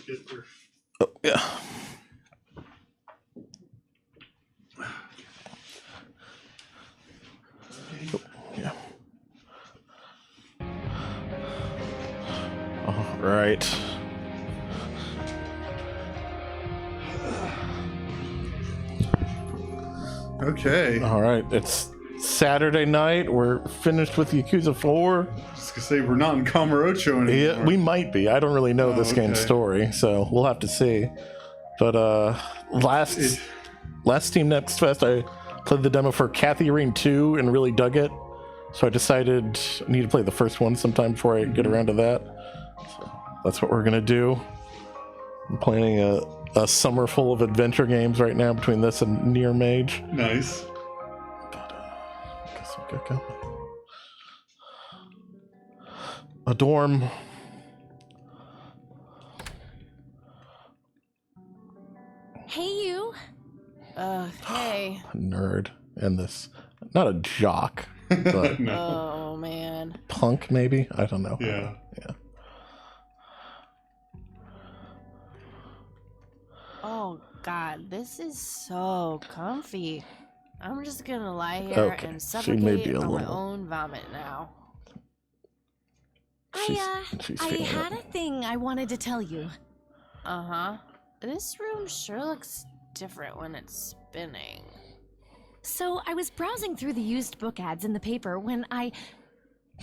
get there. Oh, yeah. Oh, yeah. All right. Okay. All right. It's Saturday night. We're finished with Yakuza 4. Just gonna say we're not in Kamurocho anymore. Yeah, we might be. I don't really know this game's story, so we'll have to see. But last Steam Next Fest, I played the demo for Kathy Arene 2 and really dug it. So I decided I need to play the first one sometime before I get around to that. So that's what we're gonna do. I'm planning a summer full of adventure games right now between this and Nier Mage. Nice. But guess we'll get going. A dorm. Hey, you. Hey. Nerd. And this, not a jock, but No. Oh, man. punk maybe? I don't know. Yeah. Yeah. Oh, God. This is so comfy. I'm just gonna lie here Okay, and she may be suffocate a on my little- own vomit now. She's I feeling had it. a thing I wanted to tell you. Uh-huh. This room sure looks different when it's spinning. So I was browsing through the used book ads in the paper when I...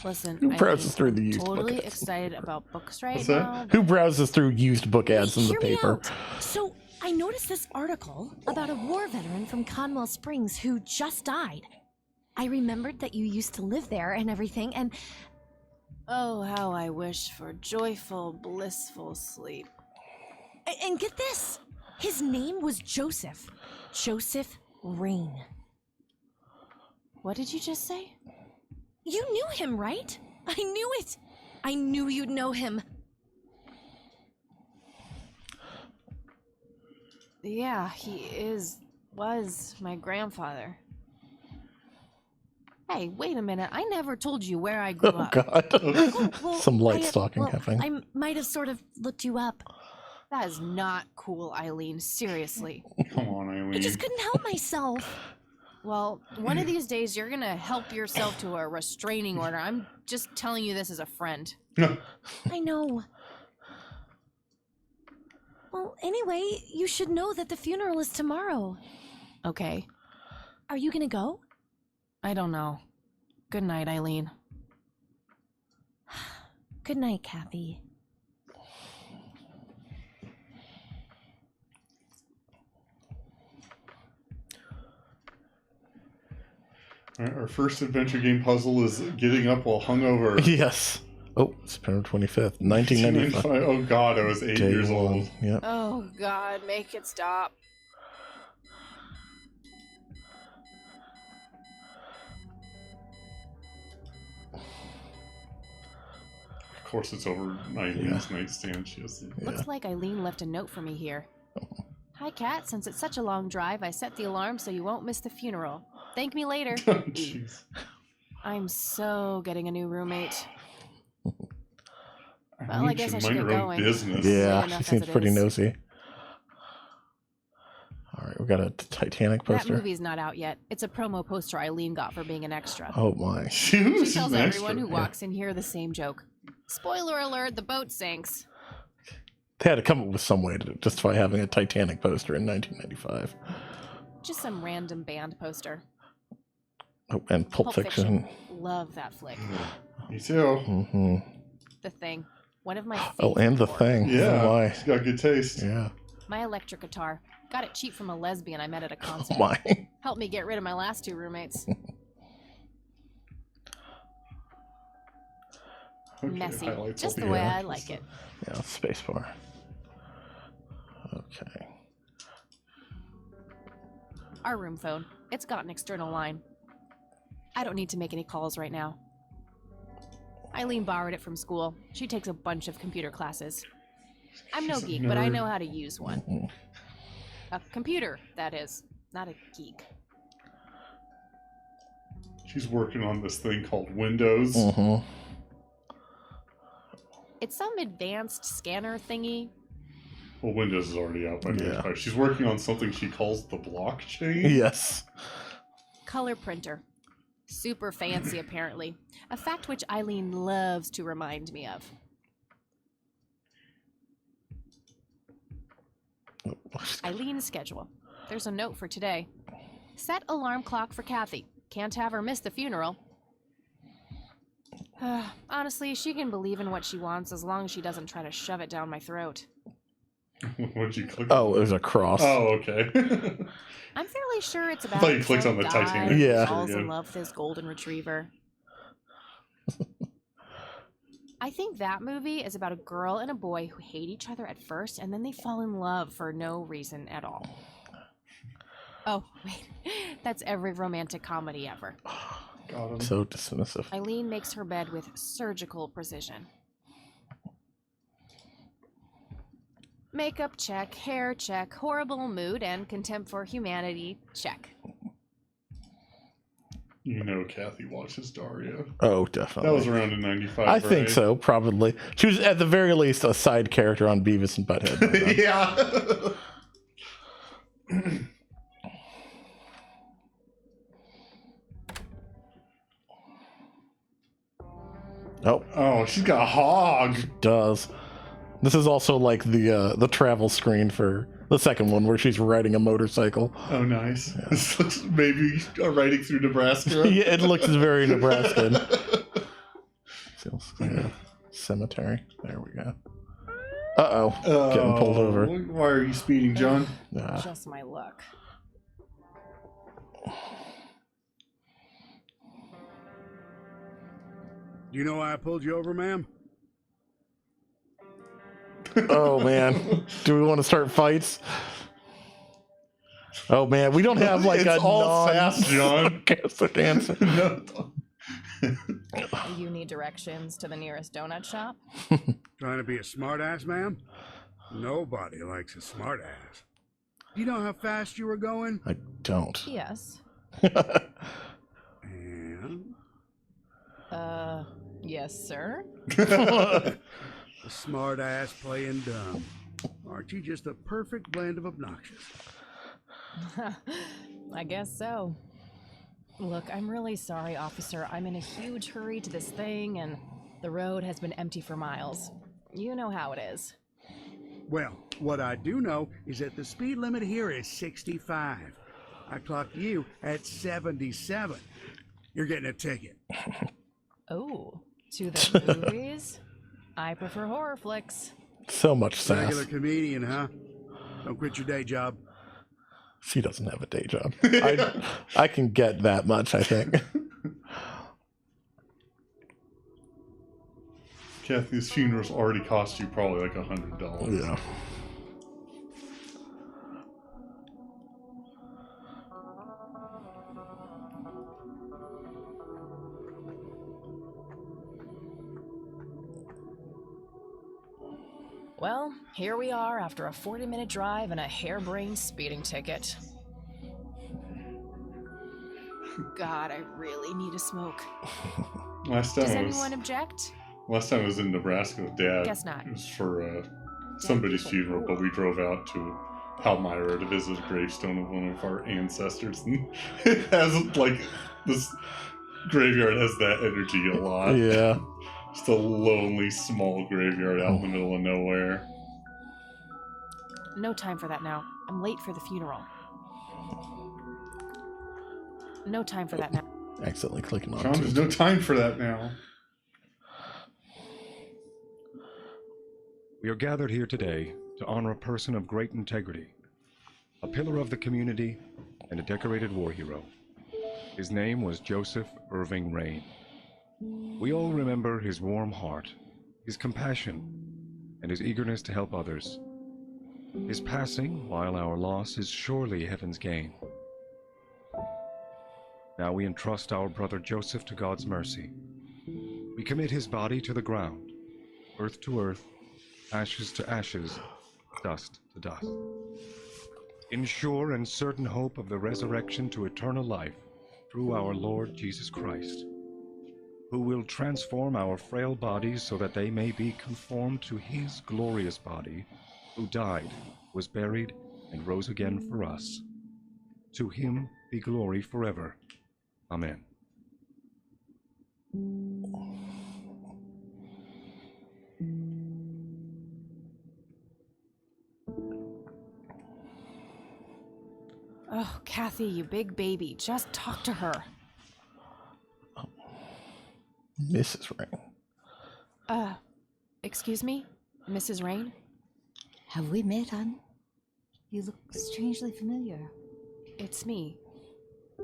Listen, Who I'm browses through the used book totally ads? excited about books right What's that? now. Who browses through used book ads in the Hear me paper? out. So I noticed this article about a war veteran from Conwell Springs who just died. I remembered that you used to live there and everything, and Oh, how I wish for joyful, blissful sleep. and get this. His name was Joseph. Joseph Rain. What did you just say? You knew him, right? I knew it. I knew you'd know him. Yeah, he was my grandfather. Hey, wait a minute. I never told you where I grew Oh up. god. Oh, well, Some light I- stalking well, happening. I might have sort of looked you up. That is not cool, Eileen. Seriously. Come on, Eileen. I just couldn't help myself. Well, one of these days you're gonna help yourself to a restraining order. I'm just telling you this as a friend. I know. Well, anyway, you should know that the funeral is tomorrow. Okay. Are you gonna go? I don't know. Good night, Eileen. Good night, Kathy. All right, our first adventure game puzzle is getting up while hungover. Yes. Oh, September 25th, 1995. Oh god, I was 8 Day years one. old. Yep. Oh, God, make it stop. Of course, it's over Eileen's nightstand. She has the... Yeah. Looks like Eileen left a note for me here. Hi, Kat. Since it's such a long drive, I set the alarm so you won't miss the funeral. Thank me later. Jeez. I'm so getting a new roommate. Eileen I guess I should mind get her own going. business. Yeah, enough she as seems it pretty is. nosy. All right, we got a Titanic That poster. movie's not out yet. It's a promo poster Eileen got for being an extra. Oh my. She She tells an everyone extra. who walks in here the same joke. Spoiler alert, the boat sinks. They had to come up with some way to justify having a Titanic poster in 1995. Just some random band poster. Oh, and Pulp Fiction. Love that flick. Me too. Hmm. The Thing. One of my favorite. Oh, and The horror. Thing. Yeah, Oh my. she's got good taste. Yeah. My electric guitar. Got it cheap from a lesbian I met at a Oh concert. my. Helped me get rid of my last two roommates. Okay, Messy. highlights Just will the be way here. I like it. Yeah, spacebar. Okay. Our room phone. It's got an external line. I don't need to make any calls right now. Eileen borrowed it from school. She takes a bunch of computer classes. I'm no She's a geek, but I nerd. know how to use one. Mhm. A computer, that is. Not a geek. She's working on this thing called Windows. Mm-hmm. It's some advanced scanner thingy. Well, Windows is already out by Yeah. 95. She's working on something she calls the blockchain. Yes. Color printer. Super fancy, apparently. A fact which Eileen loves to remind me of. Eileen's schedule. There's a note for today. Set alarm clock for Kathy. Can't have her miss the funeral. Honestly, she can believe in what she wants as long as she doesn't try to shove it down my throat. What'd you click Oh, it was a cross. Oh, okay. I'm fairly sure it's about I thought you clicked on the some Titanic. guy who Yeah. falls Yeah. in love with his golden retriever. I think that movie is about a girl and a boy who hate each other at first and then they fall in love for no reason at all. Oh, wait. That's every romantic comedy ever. Got him. So dismissive. Eileen makes her bed with surgical precision. Makeup check, hair check, horrible mood and contempt for humanity check. You know Kathy watches Daria. Oh, definitely. That was around in 95, I think right? so, probably. She was at the very least a side character on Beavis and Butthead. by then. Yeah. Oh, she's got a hog. Does. This is also like the travel screen for the second one where she's riding a motorcycle. Oh, nice. This looks maybe riding through Nebraska. Yeah, it looks very Nebraskan. Feels like a cemetery. There we go. Uh-oh. Getting pulled over. Why are you speeding, John? Just my luck. Do you know why I pulled you over, ma'am? Oh, man. Do we want to start fights? Oh, man. We don't have like It's a all sass, John. sarcastic answer. No. You need directions to the nearest donut shop? Trying to be a smartass, ma'am? Nobody likes a smartass. Do you know how fast you were going? I don't. Yes. And Yes, sir. a smartass playing dumb. Aren't you just a perfect blend of obnoxious? I guess so. Look, I'm really sorry, officer. I'm in a huge hurry to this thing, and the road has been empty for miles. You know how it is. Well, what I do know is that the speed limit here is 65. I clocked you at 77. You're getting a ticket. Oh, to the movies? I prefer horror flicks. So much sass. Regular comedian, huh? Don't quit your day job. She doesn't have a day job. I can get that much, I think. Kathy's funeral's already cost you probably like $100. Yeah. Well, here we are after a 40-minute drive and a harebrained speeding ticket. God, I really need a smoke. Last Does time anyone object? I was in Nebraska with Dad. Guess not. It was for somebody's funeral, but we drove out to Palmyra to visit a gravestone of one of our ancestors, and it has like this graveyard has that energy a lot. Yeah. Just a lonely, small graveyard out in the middle of nowhere. No time for that now. I'm late for the funeral. No time for that now. Accidentally clicking on John, it. there's no time for that now. We are gathered here today to honor a person of great integrity, a pillar of the community, and a decorated war hero. His name was Joseph Irving Rain. We all remember his warm heart, his compassion, and his eagerness to help others. His passing, while our loss, is surely heaven's gain. Now we entrust our brother Joseph to God's mercy. We commit his body to the ground, earth to earth, ashes to ashes, dust to dust. In sure and certain hope of the resurrection to eternal life through our Lord Jesus Christ, who will transform our frail bodies so that they may be conformed to his glorious body, who died, was buried, and rose again for us. To him be glory forever. Amen. Oh, Kathy, you big baby. Just talk to her. Mrs. Rain. Excuse me? Mrs. Rain? Have we met, hon? You look strangely familiar. It's me.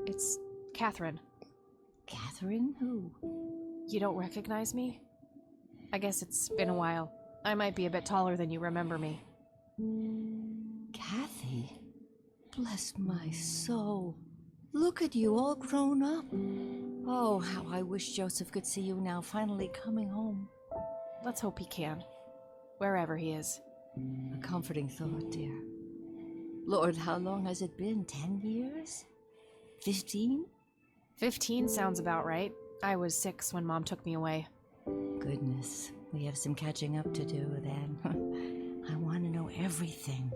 It's Catherine. Catherine? Who? You don't recognize me? I guess it's been a while. I might be a bit taller than you remember me. Kathy? Bless my soul. Look at you, all grown up. Oh, how I wish Joseph could see you now, finally coming home. Let's hope he can. Wherever he is. A comforting thought, dear. Lord, how long has it been? 10 years? 15? 15 sounds about right. I was 6 when Mom took me away. Goodness, we have some catching up to do then. I want to know everything.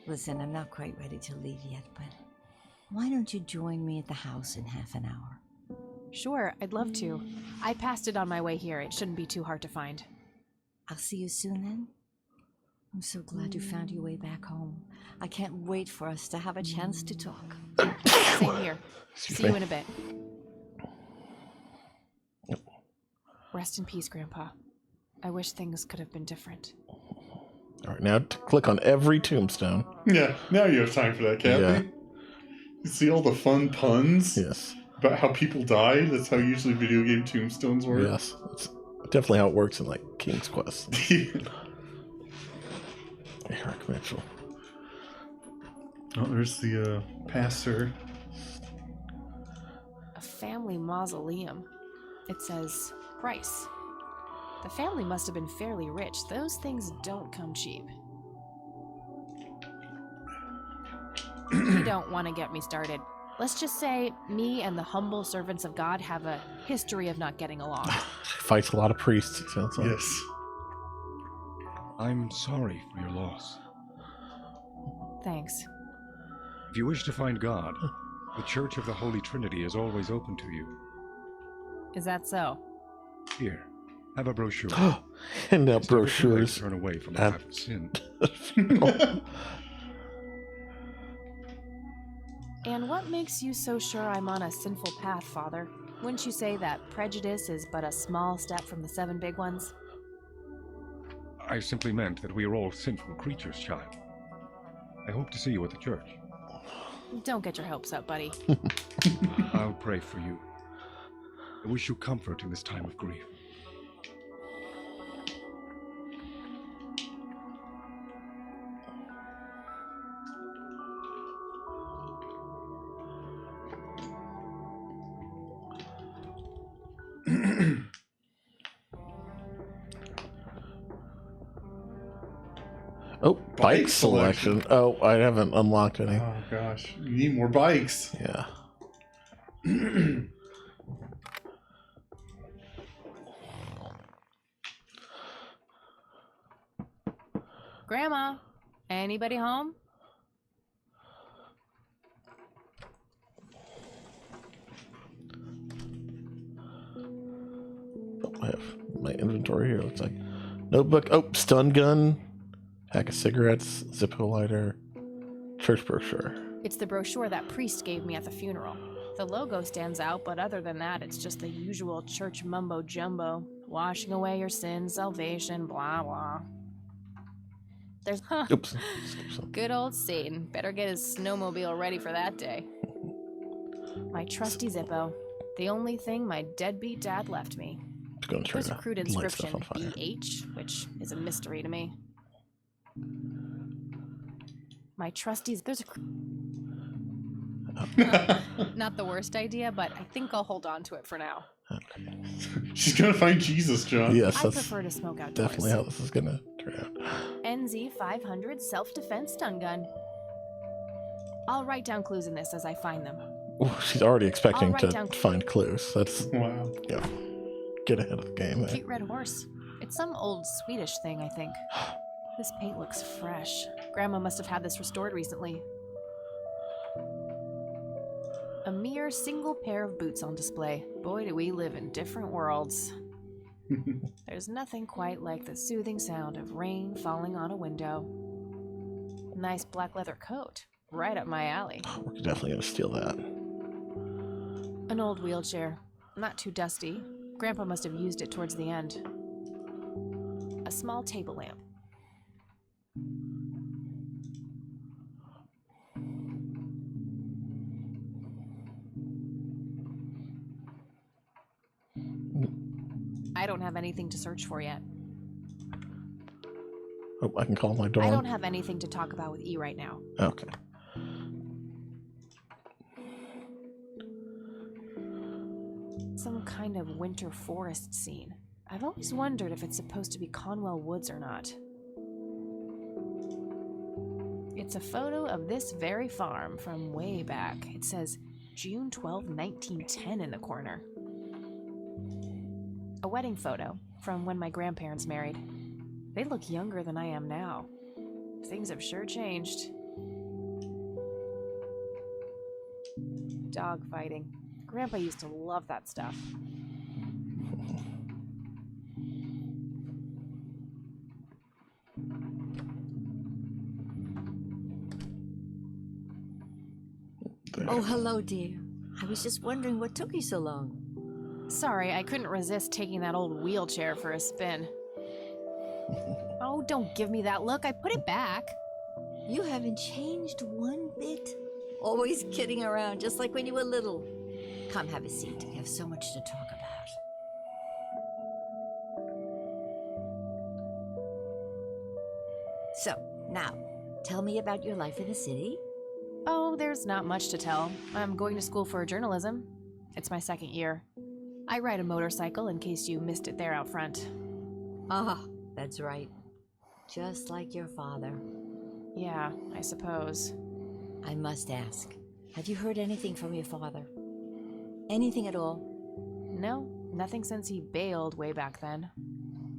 Listen, I'm not quite ready to leave yet, but why don't you join me at the house in half an hour? Sure, I'd love to. I passed it on my way here. It shouldn't be too hard to find. I'll see you soon then. I'm so glad you found your way back home. I can't wait for us to have a chance to talk. Same here. See you in a bit. Rest in peace, Grandpa. I wish things could have been different. All right, now click on every tombstone. Yeah, now you have time for that, Kathy. Yeah. You see all the fun puns Yes. about how people died? That's how usually video game tombstones work. Yes. It's definitely how it works in, like, King's Quest. Eric Mitchell. Oh, there's the pastor. A family mausoleum. It says price. The family must have been fairly rich. Those things don't come cheap. You don't want to get me started. Let's just say me and the humble servants of God have a history of not getting along. Fights a lot of priests, it sounds like. Yes. I'm sorry for your loss. Thanks. If you wish to find God, the Church of the Holy Trinity is always open to you. Is that so? Here, have a brochure. Hand out It's never too late brochures. to turn away from the Uh, path of sin. And what makes you so sure I'm on a sinful path, Father? Wouldn't you say that prejudice is but a small step from the 7 big ones? I simply meant that we are all sinful creatures, child. I hope to see you at the church. Don't get your hopes up, buddy. I'll pray for you. I wish you comfort in this time of grief. Oh, bike selection. Oh, I haven't unlocked any. Oh gosh, you need more bikes. Yeah. Grandma, anybody home? I have my inventory here. Looks like notebook. Oh, stun gun, pack of cigarettes, Zippo lighter, church brochure. It's the brochure that priest gave me at the funeral. The logo stands out, but other than that, it's just the usual church mumbo jumbo. Washing away your sins, salvation, blah blah. There's Oops. Skip some. good old Satan. Better get his snowmobile ready for that day. My trusty Zippo. The only thing my deadbeat dad left me. Just gonna try There's a to crude light inscription, stuff on fire. BH, which is a mystery to me. My trustees, there's a not the worst idea, but I think I'll hold on to it for now. She's gonna find Jesus, John. Yes, I that's prefer to smoke outdoors. definitely how this is gonna turn out. NZ 500 self-defense stun gun. I'll write down clues in this as I find them. Ooh, she's already expecting write to down- find clues. That's Wow. get ahead of the game there. Cute red horse. It's some old Swedish thing, I think. This paint looks fresh. Grandma must have had this restored recently. A mere single pair of boots on display. Boy, do we live in different worlds. There's nothing quite like the soothing sound of rain falling on a window. Nice black leather coat. Right up my alley. We're definitely gonna steal that. An old wheelchair. Not too dusty. Grandpa must have used it towards the end. A small table lamp. I don't have anything to search for yet. Oh, I can call my dog. I don't have anything to talk about with E right now. Okay. Some kind of winter forest scene. I've always wondered if it's supposed to be Conwell Woods or not. It's a photo of this very farm from way back. It says June 12, 1910 in the corner. A wedding photo from when my grandparents married. They look younger than I am now. Things have sure changed. Dog fighting. Grandpa used to love that stuff. Oh, hello, dear. I was just wondering what took you so long. Sorry, I couldn't resist taking that old wheelchair for a spin. Oh, don't give me that look. I put it back. You haven't changed one bit. Always kidding around, just like when you were little. Come, have a seat. We have so much to talk about. So, now, tell me about your life in the city. Oh, there's not much to tell. I'm going to school for journalism. It's my second year. I ride a motorcycle in case you missed it there out front. Ah, that's right. Just like your father. Yeah, I suppose. I must ask, have you heard anything from your father? Anything at all? No, nothing since he bailed way back then.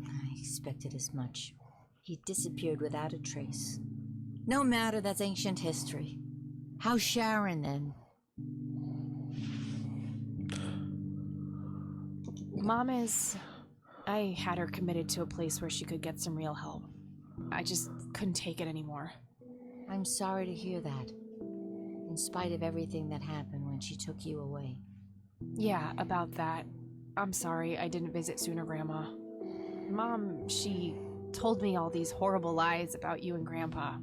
I expected as much. He disappeared without a trace. No matter, that's ancient history. How's Sharon, then? Mom is... I had her committed to a place where she could get some real help. I just couldn't take it anymore. I'm sorry to hear that. In spite of everything that happened when she took you away. Yeah, about that. I'm sorry I didn't visit sooner, Grandma. Mom, she told me all these horrible lies about you and Grandpa.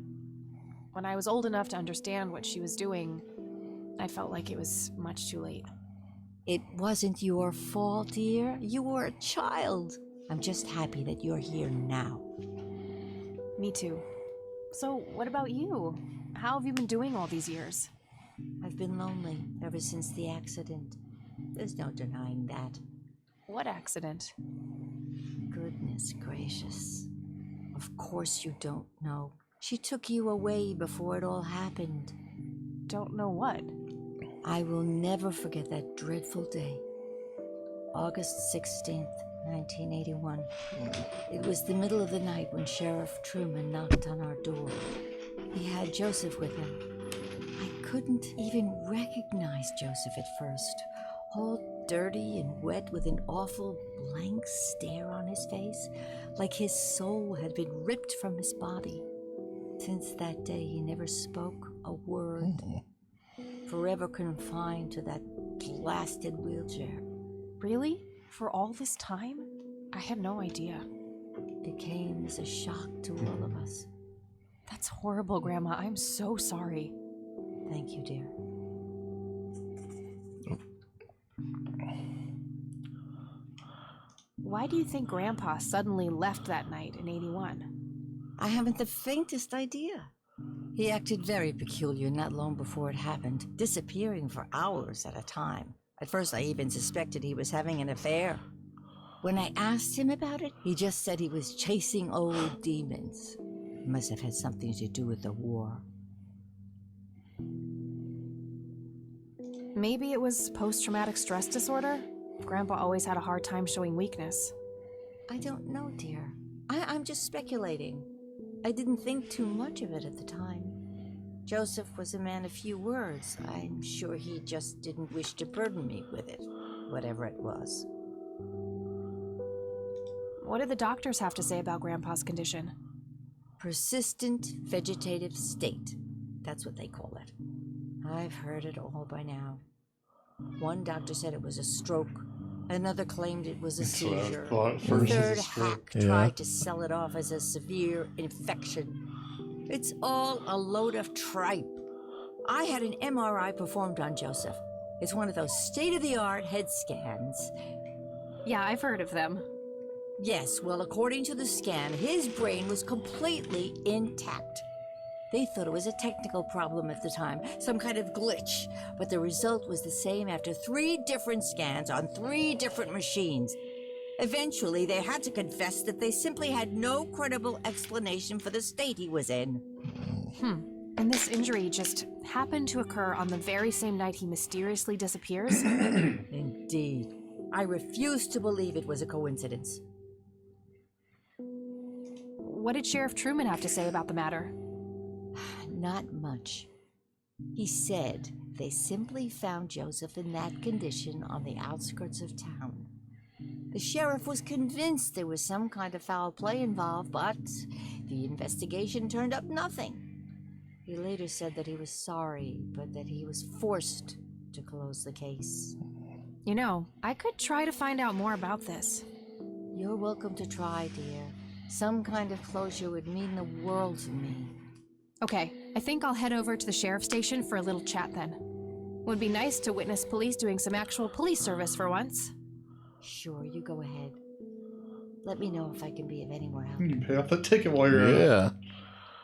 When I was old enough to understand what she was doing, I felt like it was much too late. It wasn't your fault, dear. You were a child. I'm just happy that you're here now. Me too. So, what about you? How have you been doing all these years? I've been lonely ever since the accident. There's no denying that. What accident? Goodness gracious. Of course you don't know. She took you away before it all happened. Don't know what? I will never forget that dreadful day. August 16th, 1981. It was the middle of the night when Sheriff Truman knocked on our door. He had Joseph with him. I couldn't even recognize Joseph at first. All dirty and wet with an awful blank stare on his face, like his soul had been ripped from his body. Since that day, he never spoke a word. Forever confined to that blasted wheelchair. Really? For all this time? I had no idea. It came as a shock to all of us. That's horrible, Grandma. I'm so sorry. Thank you, dear. Why do you think Grandpa suddenly left that night in 81? I haven't the faintest idea. He acted very peculiar not long before it happened, disappearing for hours at a time. At first, I even suspected he was having an affair. When I asked him about it, he just said he was chasing old demons. It must have had something to do with the war. Maybe it was post-traumatic stress disorder? Grandpa always had a hard time showing weakness. I don't know, dear. I'm just speculating. I didn't think too much of it at the time. Joseph was a man of few words. I'm sure he just didn't wish to burden me with it, whatever it was. What did the doctors have to say about Grandpa's condition? Persistent vegetative state. That's what they call it. I've heard it all by now. One doctor said it was a stroke. Another claimed it was a That's what I seizure. thought A first, third was a stroke. hack tried to sell it off as a severe infection. It's all a load of tripe. I had an MRI performed on Joseph. It's one of those state-of-the-art head scans. Yeah, I've heard of them. Yes, well, according to the scan, his brain was completely intact. They thought it was a technical problem at the time, some kind of glitch, but the result was the same after 3 different scans on 3 different machines. Eventually, they had to confess that they simply had no credible explanation for the state he was in. And this injury just happened to occur on the very same night he mysteriously disappears? Indeed. I refuse to believe it was a coincidence. What did Sheriff Truman have to say about the matter? Not much. He said they simply found Joseph in that condition on the outskirts of town. The sheriff was convinced there was some kind of foul play involved, but the investigation turned up nothing. He later said that he was sorry, but that he was forced to close the case. You know, I could try to find out more about this. You're welcome to try, dear. Some kind of closure would mean the world to me. Okay, I think I'll head over to the sheriff's station for a little chat then. Would be nice to witness police doing some actual police service for once. Sure, you go ahead. Let me know if I can be of any more help. You can pay off that ticket while you're at it. Yeah.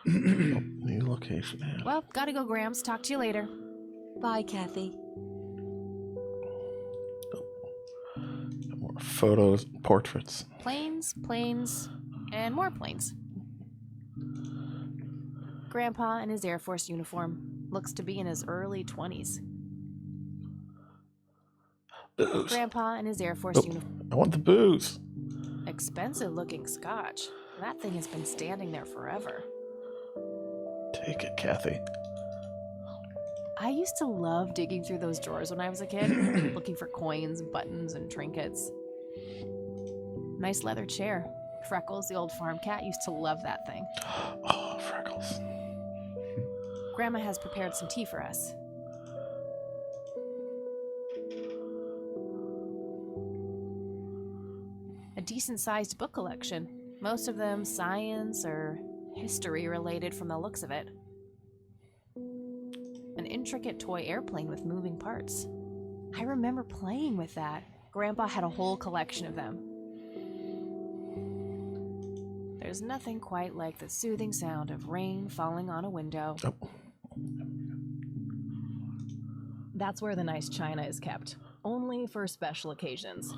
New location. Yeah. Well, gotta go, Grams. Talk to you later. Bye, Kathy. More photos, portraits. Planes, planes, and more planes. Grandpa in his Air Force uniform. Looks to be in his early 20s. Booze. Grandpa in his Air Force uniform. I want the booze. Expensive looking scotch. That thing has been standing there forever. Take it, Kathy. I used to love digging through those drawers when I was a kid, looking for coins, buttons, and trinkets. Nice leather chair. Freckles, the old farm cat, used to love that thing. Oh, Freckles. Grandma has prepared some tea for us. A decent-sized book collection. Most of them science or history related from the looks of it. An intricate toy airplane with moving parts. I remember playing with that. Grandpa had a whole collection of them. There's nothing quite like the soothing sound of rain falling on a window. Oh. That's where the nice china is kept, only for special occasions.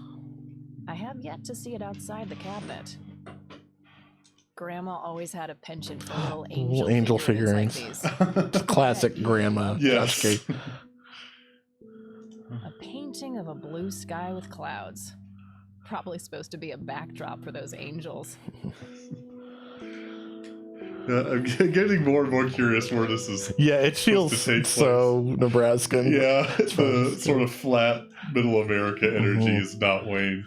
I have yet to see it outside the cabinet. Grandma always had a penchant for little angel figurines like these. Classic grandma. Yes. Okay. A painting of a blue sky with clouds. Probably supposed to be a backdrop for those angels. I'm getting more and more curious where this is. Yeah, it feels to take so Nebraskan. Yeah, the sort of flat middle America energy is not Wayne.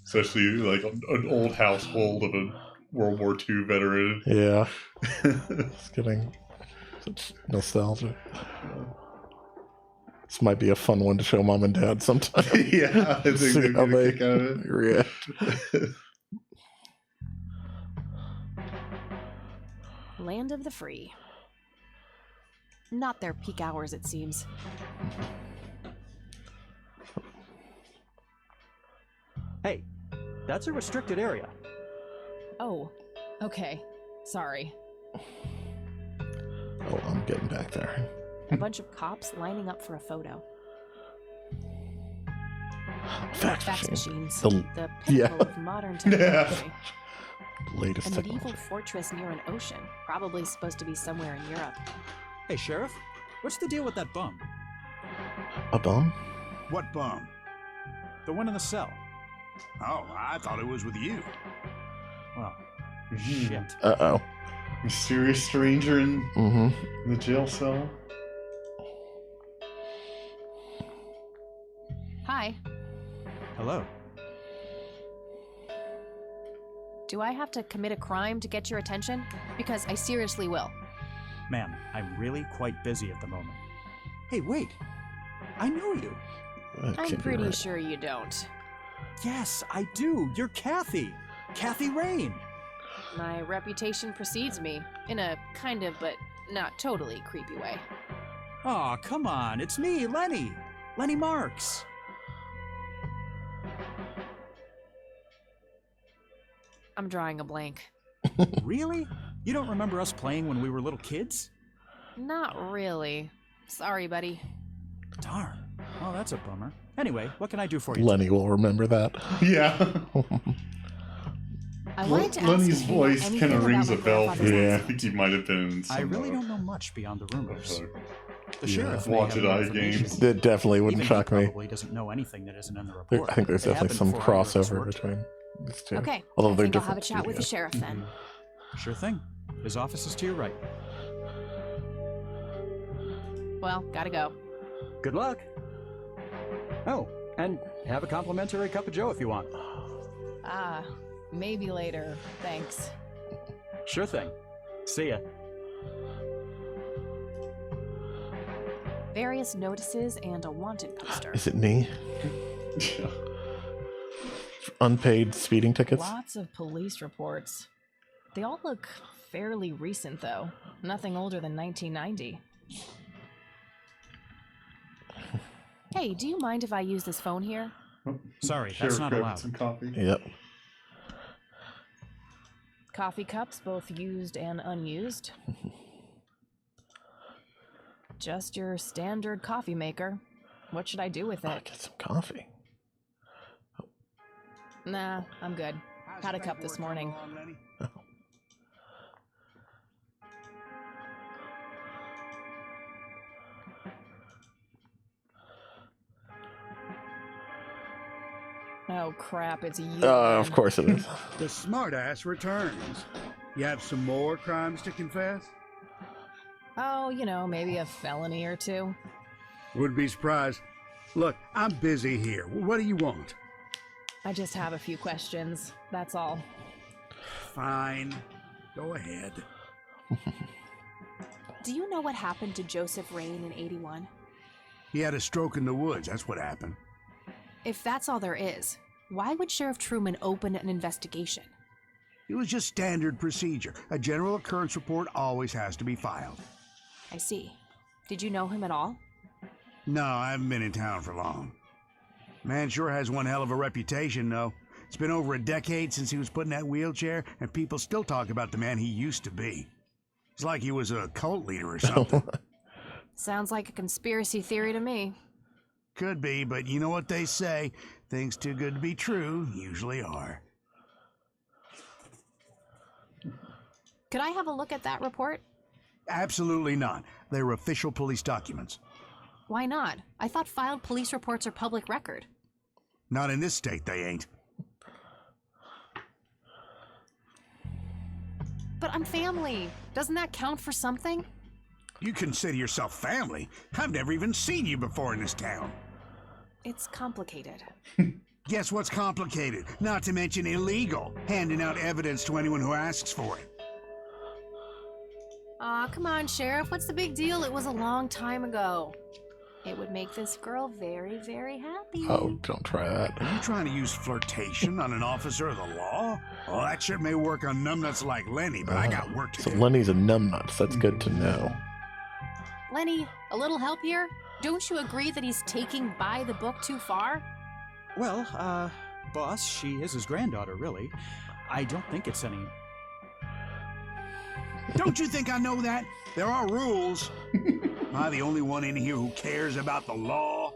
Especially like an old household of a World War II veteran. Yeah. It's getting such nostalgia. This might be a fun one to show mom and dad sometime. Yeah, I think See they'd how get a they kick out of it. react. Land of the free. Not their peak hours, it seems. Hey, that's a restricted area. Oh, okay. Sorry. Oh, I'm getting back there. A bunch of cops lining up for a photo. Fax Fax machine. machines. The- The yeah. pinnacle of modern technology. Latest A medieval technology. fortress near an ocean. Probably supposed to be somewhere in Europe. Hey, Sheriff, what's the deal with that bum? A bum? What bum? The one in the cell. Oh, I thought it was with you. Well, shit. Uh-oh. Mysterious stranger in the jail cell. Hi. Hello. Do I have to commit a crime to get your attention? Because I seriously will. Ma'am, I'm really quite busy at the moment. Hey, wait. I know you. I'm pretty sure you don't. Yes, I do. You're Kathy. Kathy Rain. My reputation precedes me, in a kind of but not totally creepy way. Aw, come on. It's me, Lenny. Lenny Marks. I'm drawing a blank. Really? You don't remember us playing when we were little kids? Not really. Sorry, buddy. Darn. Well, that's a bummer. Anyway, what can I do for you? Lenny will remember that. Yeah. I wanted to ask Lenny's if you know voice anything kind of about rings my a bell. grandfather's Yeah, I accident. think he might have been in some I really don't know much beyond the rumors. of The yeah, sheriff may Wanted have more Eye information. games. That definitely wouldn't Even he shock me. probably doesn't know anything that isn't in the There, report. I think there's It definitely some happened before either of us crossover worked. between these two. Okay, Although I they're think I'll have a different chat with the studios. sheriff then. Sure thing. His office is to your right. Well, gotta go. Good luck. Oh, and have a complimentary cup of joe if you want. Ah, maybe later. Thanks. Sure thing. See ya. Various notices and a wanted poster. Is it me? Yeah. Unpaid speeding tickets? Lots of police reports. They all look fairly recent, though. Nothing older than 1990. Hey, do you mind if I use this phone here? Sorry, Sheriff that's not grabbed allowed. some coffee. Yep. Coffee cups, both used and unused. Just your standard coffee maker. What should I do with I'll it? get some coffee. Nah, I'm good. Had a cup this morning. Oh crap, it's you. Of again. course it is. The smartass returns. You have some more crimes to confess? Oh, you know, maybe a felony or two. Would be surprised. Look, I'm busy here. What do you want? I just have a few questions, that's all. Fine. Go ahead. Do you know what happened to Joseph Rain in 81? He had a stroke in the woods. That's what happened. If that's all there is, why would Sheriff Truman open an investigation? It was just standard procedure. A general occurrence report always has to be filed. I see. Did you know him at all? No, I haven't been in town for long. Man sure has one hell of a reputation, though. It's been over a decade since he was put in that wheelchair, and people still talk about the man he used to be. It's like he was a cult leader or something. Sounds like a conspiracy theory to me. Could be, but you know what they say. Things too good to be true usually are. Could I have a look at that report? Absolutely not. They're official police documents. Why not? I thought filed police reports are public record. Not in this state, they ain't. But I'm family. Doesn't that count for something? You consider yourself family? I've never even seen you before in this town. It's complicated. Guess what's complicated? Not to mention illegal. Handing out evidence to anyone who asks for it. Aw, come on, Sheriff. What's the big deal? It was a long time ago. It would make this girl very, very happy. Oh, don't try that. Are you trying to use flirtation on an officer of the law? Well, that shit may work on numbnuts like Lenny, but I got work to So do. Lenny's a numbnuts. That's good to know. Lenny, a little help here? Don't you agree that he's taking by the book too far? Well, boss, she is his granddaughter, really. I don't think it's any... Don't you think I know that? There are rules. Am I the only one in here who cares about the law?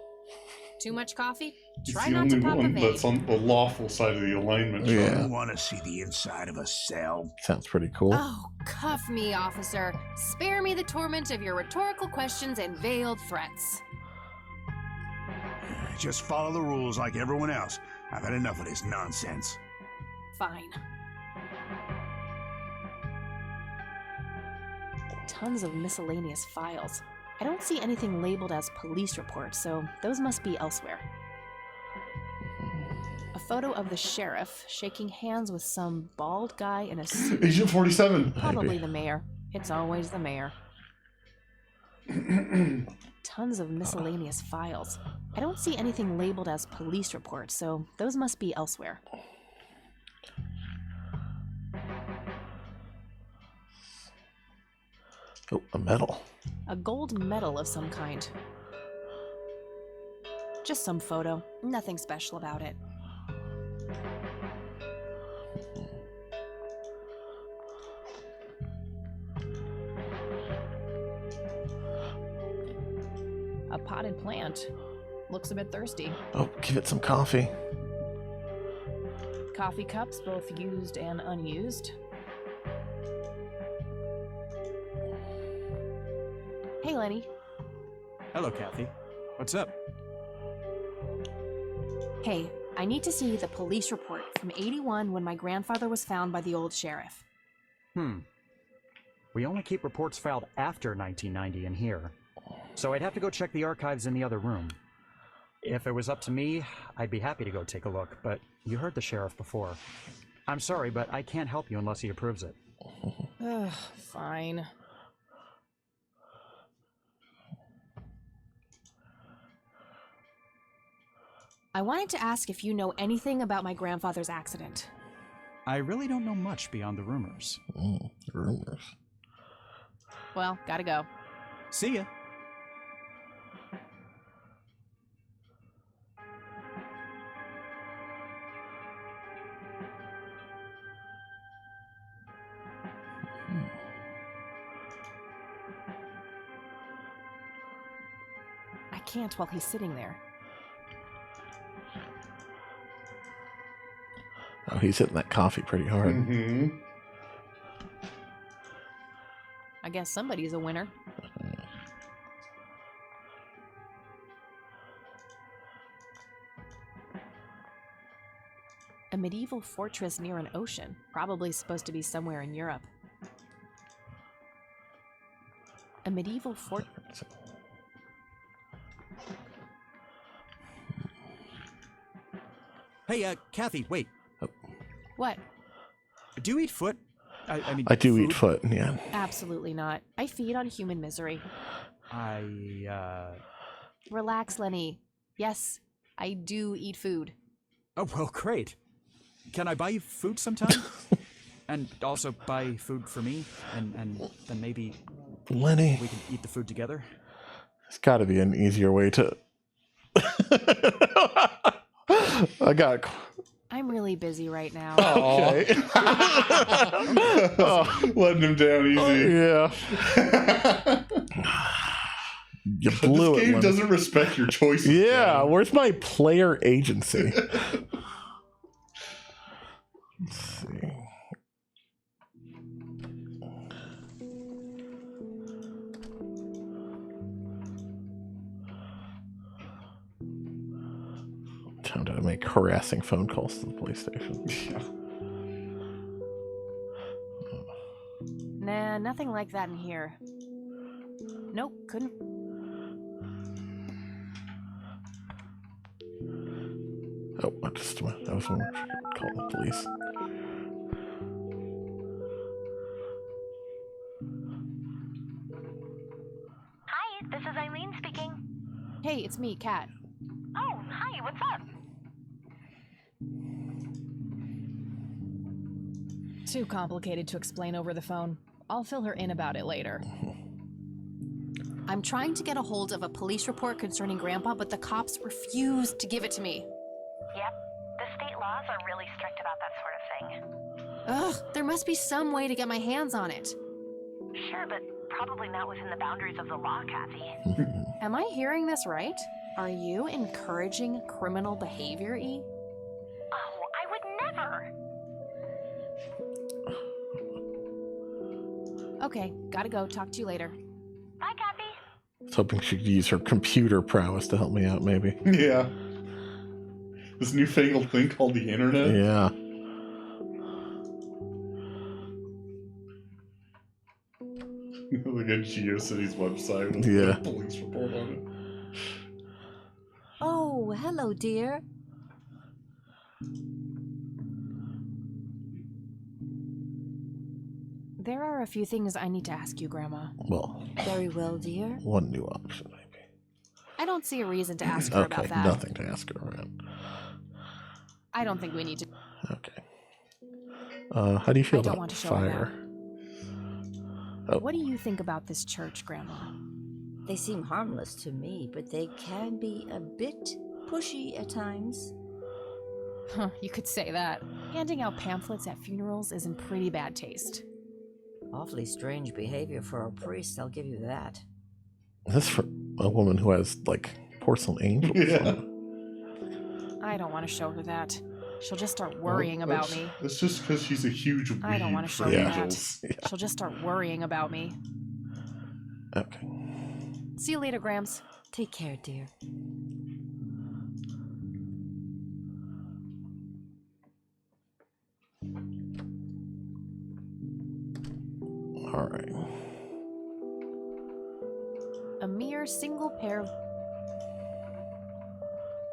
Too much coffee? He's Try the not to only pop a one vape. that's on the lawful side of the alignment. Yeah. You want to see the inside of a cell? Sounds pretty cool. Oh, cuff me, officer. Spare me the torment of your rhetorical questions and veiled threats. Just follow the rules like everyone else. I've had enough of this nonsense. Fine. Tons of miscellaneous files. I don't see anything labeled as police reports, so those must be elsewhere. A photo of the sheriff shaking hands with some bald guy in a suit. Agent 47. Probably the mayor. It's always the mayor. Tons of miscellaneous files. I don't see anything labeled as police reports, so those must be elsewhere. Oh, a medal. A gold medal of some kind. Just some photo. Nothing special about it. A potted plant. Looks a bit thirsty. Oh, give it some coffee. Coffee cups, both used and unused. Hey, Lenny. Hello, Kathy. What's up? Hey, I need to see the police report from '81 when my grandfather was found by the old sheriff. We only keep reports filed after 1990 in here, so I'd have to go check the archives in the other room. If it was up to me, I'd be happy to go take a look, but you heard the sheriff before. I'm sorry, but I can't help you unless he approves it. Ugh, fine. I wanted to ask if you know anything about my grandfather's accident. I really don't know much beyond the rumors. Rumors. Well, gotta go. See ya. I can't while he's sitting there. Oh, he's hitting that coffee pretty hard. Mm-hmm. I guess somebody's a winner. A medieval fortress near an ocean, probably supposed to be somewhere in Europe. A medieval fort. Hey, Kathy, wait. What? Do you eat foot? I mean, I do food? eat foot, yeah. Absolutely not. I feed on human misery. Relax, Lenny. Yes, I do eat food. Oh, well, great. Can I buy you food sometime? And also buy food for me? And then maybe Lenny, we can eat the food together? there's got to be an easier way to... I'm really busy right now. Okay. Letting him down easy. Yeah. You blew This it. game Lenny. doesn't respect your choices. Yeah, John. where's my player agency? Let's see. Time to make harassing phone calls to the PlayStation. Yeah. Nah, nothing like that in here. Nope, couldn't. Oh, I was going to call the police. Hi, this is Eileen speaking. Hey, it's me, Kat. Oh, hi, what's up? Too complicated to explain over the phone. I'll fill her in about it later. I'm trying to get a hold of a police report concerning Grandpa, but the cops refuse to give it to me. Yep, the state laws are really strict about that sort of thing. Ugh, there must be some way to get my hands on it. Sure, but probably not within the boundaries of the law, Kathy. Am I hearing this right? Are you encouraging criminal behavior, E? Oh, I would never. Okay, gotta go. Talk to you later. Bye, Kathy. I was hoping she could use her computer prowess to help me out, maybe. Yeah. This newfangled thing called the internet. Yeah. The like a GeoCities website with Yeah. a police report on it. Oh, hello, dear. There are a few things I need to ask you, Grandma. Well, Very well, dear. one new option, maybe. I don't see a reason to ask her Okay, about that. nothing to ask her around. I don't think we need to. Okay. How do you feel I don't about want to show fire? her Oh. What do you think about this church, Grandma? They seem harmless to me, but they can be a bit pushy at times. Huh, you could say that. Handing out pamphlets at funerals is in pretty bad taste. Awfully strange behavior for a priest, I'll give you that. Is this for a woman who has, like, porcelain angels? Yeah. I don't want to show her that. She'll just start worrying about me. That's just because she's a huge weeb I don't want to for show her angels. that. She'll just start worrying about me. Okay. See you later, Grams. Take care, dear. All right. A mere single pair of...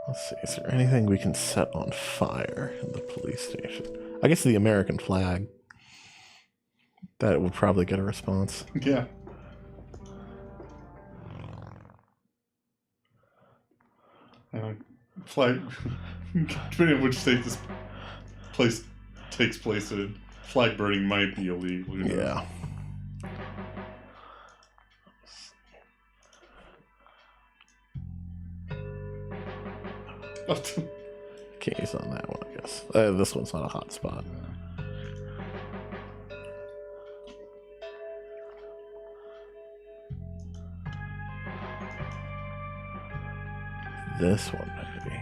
Let's see. Is there anything we can set on fire in the police station? I guess the American flag. That would probably get a response. Yeah. Flag. Depending on which state this place takes place in, flag burning might be illegal. You know? Yeah. Keys on that one, I guess. This one's not a hot spot. This one, maybe.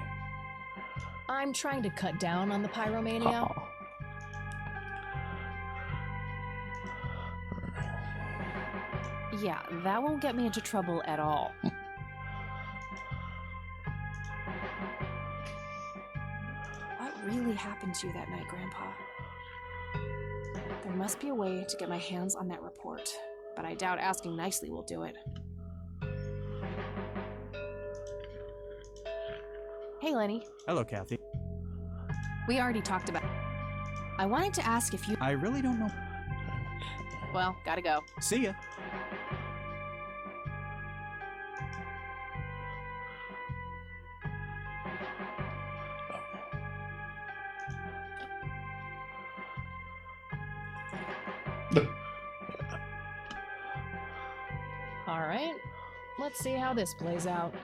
I'm trying to cut down on the pyromania. Oh. Yeah, that won't get me into trouble at all. What really happened to you that night, Grandpa? There must be a way to get my hands on that report, but I doubt asking nicely will do it. Hey, Lenny. Hello, Kathy. We already talked about... I wanted to ask if you... I really don't know. Well, gotta go. See ya. All right, let's see how this plays out.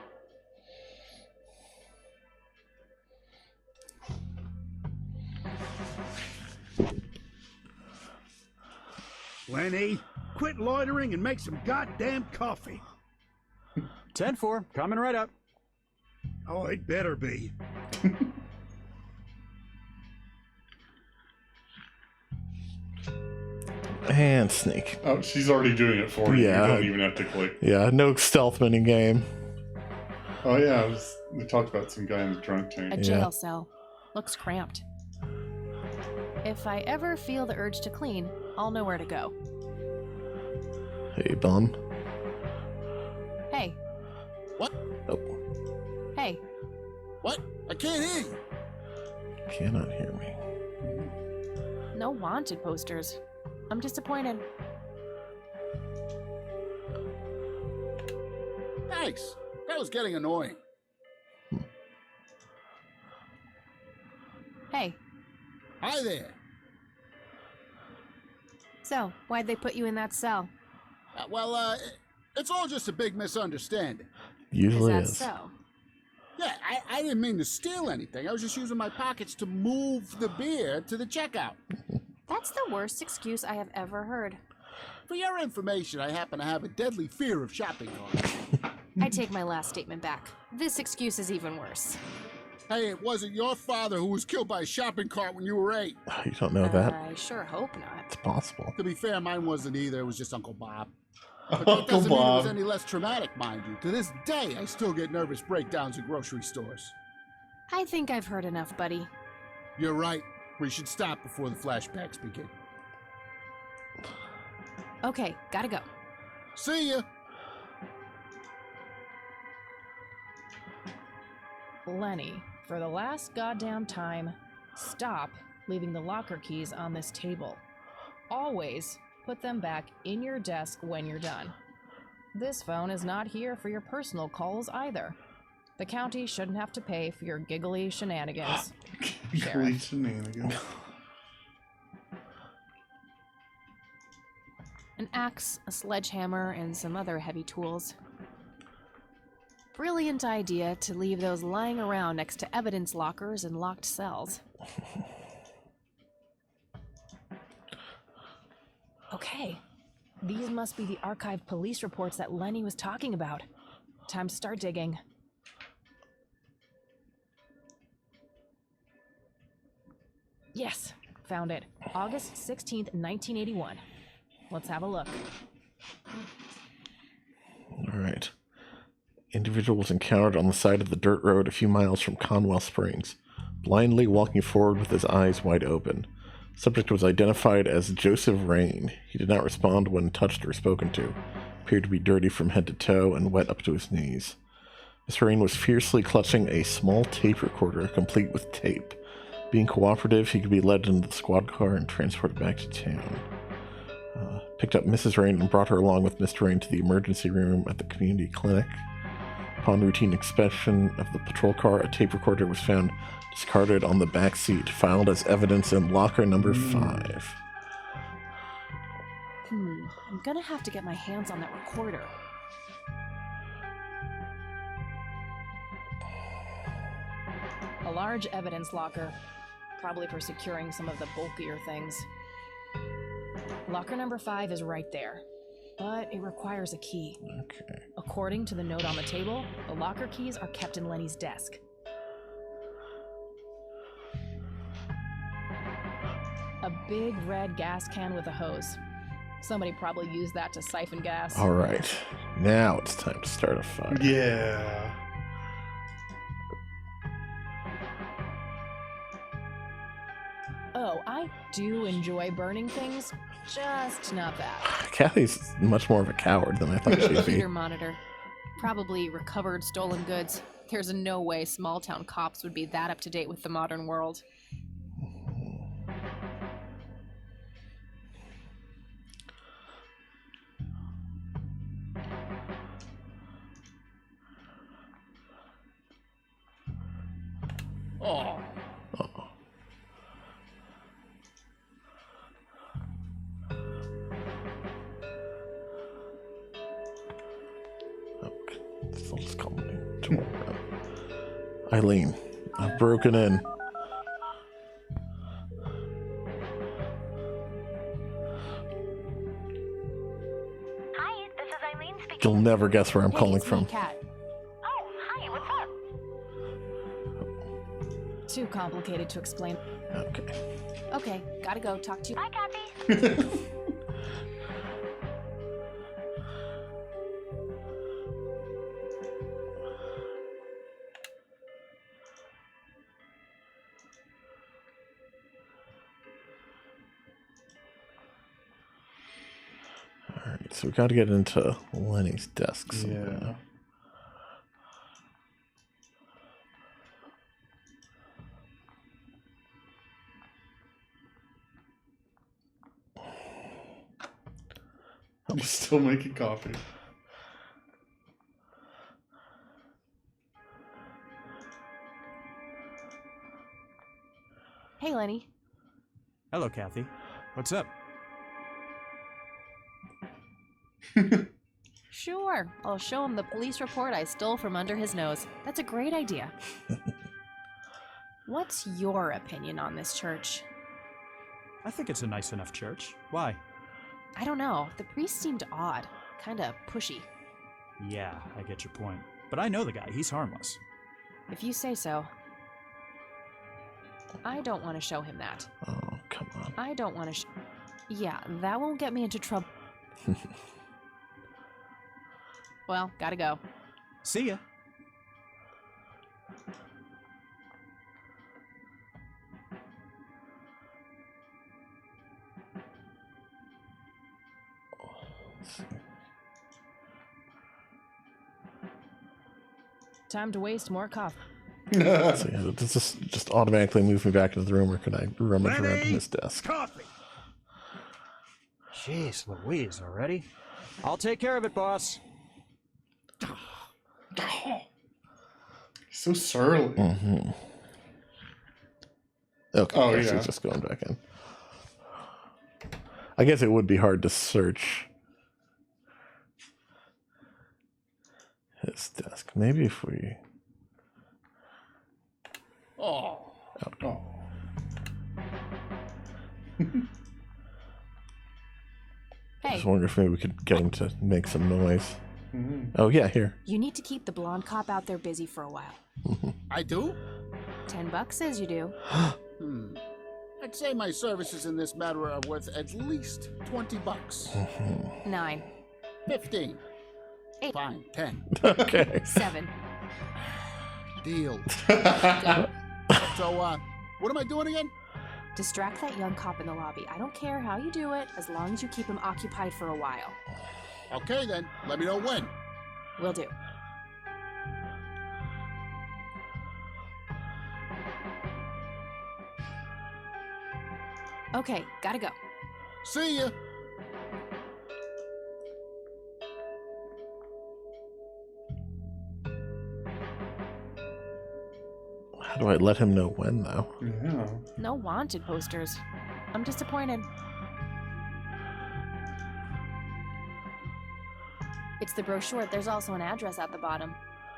Lenny, quit loitering and make some goddamn coffee. 10-4, coming right up. Oh, it better be. And sneak. Oh, she's already doing it for you. Yeah. You don't even have to click. Yeah, no stealth mini game. Oh yeah, we talked about some guy in the drunk tank. A jail cell. Looks cramped. If I ever feel the urge to clean, I'll know where to go. Hey, bum. Hey. What? Oh, Hey. What? I can't hear you. cannot hear me. No wanted posters. I'm disappointed. Thanks. That was getting annoying. Hey. Hi there. So, why'd they put you in that cell? It's all just a big misunderstanding. Usually Is is. that so? Yeah, I didn't mean to steal anything. I was just using my pockets to move the beer to the checkout. That's the worst excuse I have ever heard. For your information, I happen to have a deadly fear of shopping carts. I take my last statement back. This excuse is even worse. Hey, it wasn't your father who was killed by a shopping cart when you were 8. You don't know that? I sure hope not. It's possible. To be fair, mine wasn't either. It was just Uncle Bob. But that Uncle doesn't mean it was Bob. any less traumatic, mind you. To this day, I still get nervous breakdowns in grocery stores. I think I've heard enough, buddy. You're right. We should stop before the flashbacks begin. Okay, gotta go. See ya. Lenny, for the last goddamn time, stop leaving the locker keys on this table. Always put them back in your desk when you're done. This phone is not here for your personal calls either. The county shouldn't have to pay for your giggly shenanigans. Giggly shenanigans. An axe, a sledgehammer, and some other heavy tools. Brilliant idea to leave those lying around next to evidence lockers and locked cells. Okay, these must be the archived police reports that Lenny was talking about. Time to start digging. Yes, found it. August 16th, 1981. Let's have a look. All right. Individual was encountered on the side of the dirt road a few miles from Conwell Springs, blindly walking forward with his eyes wide open. Subject was identified as Joseph Rain. He did not respond when touched or spoken to. Appeared to be dirty from head to toe and wet up to his knees. Mr. Rain was fiercely clutching a small tape recorder, complete with tape. Being cooperative, he could be led into the squad car and transported back to town. Picked up Mrs. Rain and brought her along with Mr. Rain to the emergency room at the community clinic. Upon routine inspection of the patrol car, a tape recorder was found discarded on the back seat, filed as evidence in locker number 5. I'm gonna have to get my hands on that recorder. A large evidence locker, probably for securing some of the bulkier things. Locker number 5 is right there, but it requires a key. Okay. According to the note on the table, the locker keys are kept in Lenny's desk. A big red gas can with a hose. Somebody probably used that to siphon gas. All right. Now it's time to start a fire. Yeah. Oh, I do enjoy burning things, just not that. Kathy's much more of a coward than I thought she'd be. Computer monitor. Probably recovered stolen goods. There's no way small town cops would be that up to date with the modern world. Oh. Okay. So let's call me tomorrow. Eileen, I've broken in. Hi, this is Eileen speaking. You'll never guess where I'm Hey, calling it's me, from. Kat. Oh, hi, what's up? Too complicated to explain. Okay. Okay, gotta go. Talk to you. Bye, Kathy. Alright, so we gotta get into Lenny's desk somehow. Yeah. I'm still making coffee. Hey, Lenny. Hello, Kathy. What's up? Sure, I'll show him the police report I stole from under his nose. That's a great idea. What's your opinion on this church? I think it's a nice enough church. Why? I don't know. The priest seemed odd. Kinda pushy. Yeah, I get your point. But I know the guy. He's harmless. If you say so. I don't want to show him that. Oh, come on. I don't want to Yeah, that won't get me into trouble. Well, gotta go. See ya. Time to waste more coffee. So yeah, does this just automatically move me back into the room, or can I rummage around in his desk? Coffee. Jeez Louise, already? I'll take care of it, boss. So surly. Mm-hmm. Okay, Oh, she's yeah. just going back in. I guess it would be hard to search his desk. Maybe if we... Oh. Oh. I Hey, just wonder if maybe we could get him to make some noise. Mhm. Oh, yeah, here. you need to keep the blonde cop out there busy for a while. I do? $10 says you do. I'd say my services in this matter are worth at least $20. 9, 15. 8. Fine, 10. Okay. 7. Deal. Go. So, what am I doing again? Distract that young cop in the lobby. I don't care how you do it, as long as you keep him occupied for a while. Okay, then. Let me know when. Will do. Okay, gotta go. See ya. How do I let him know when, though? Yeah. No wanted posters. I'm disappointed. It's the brochure. There's also an address at the bottom.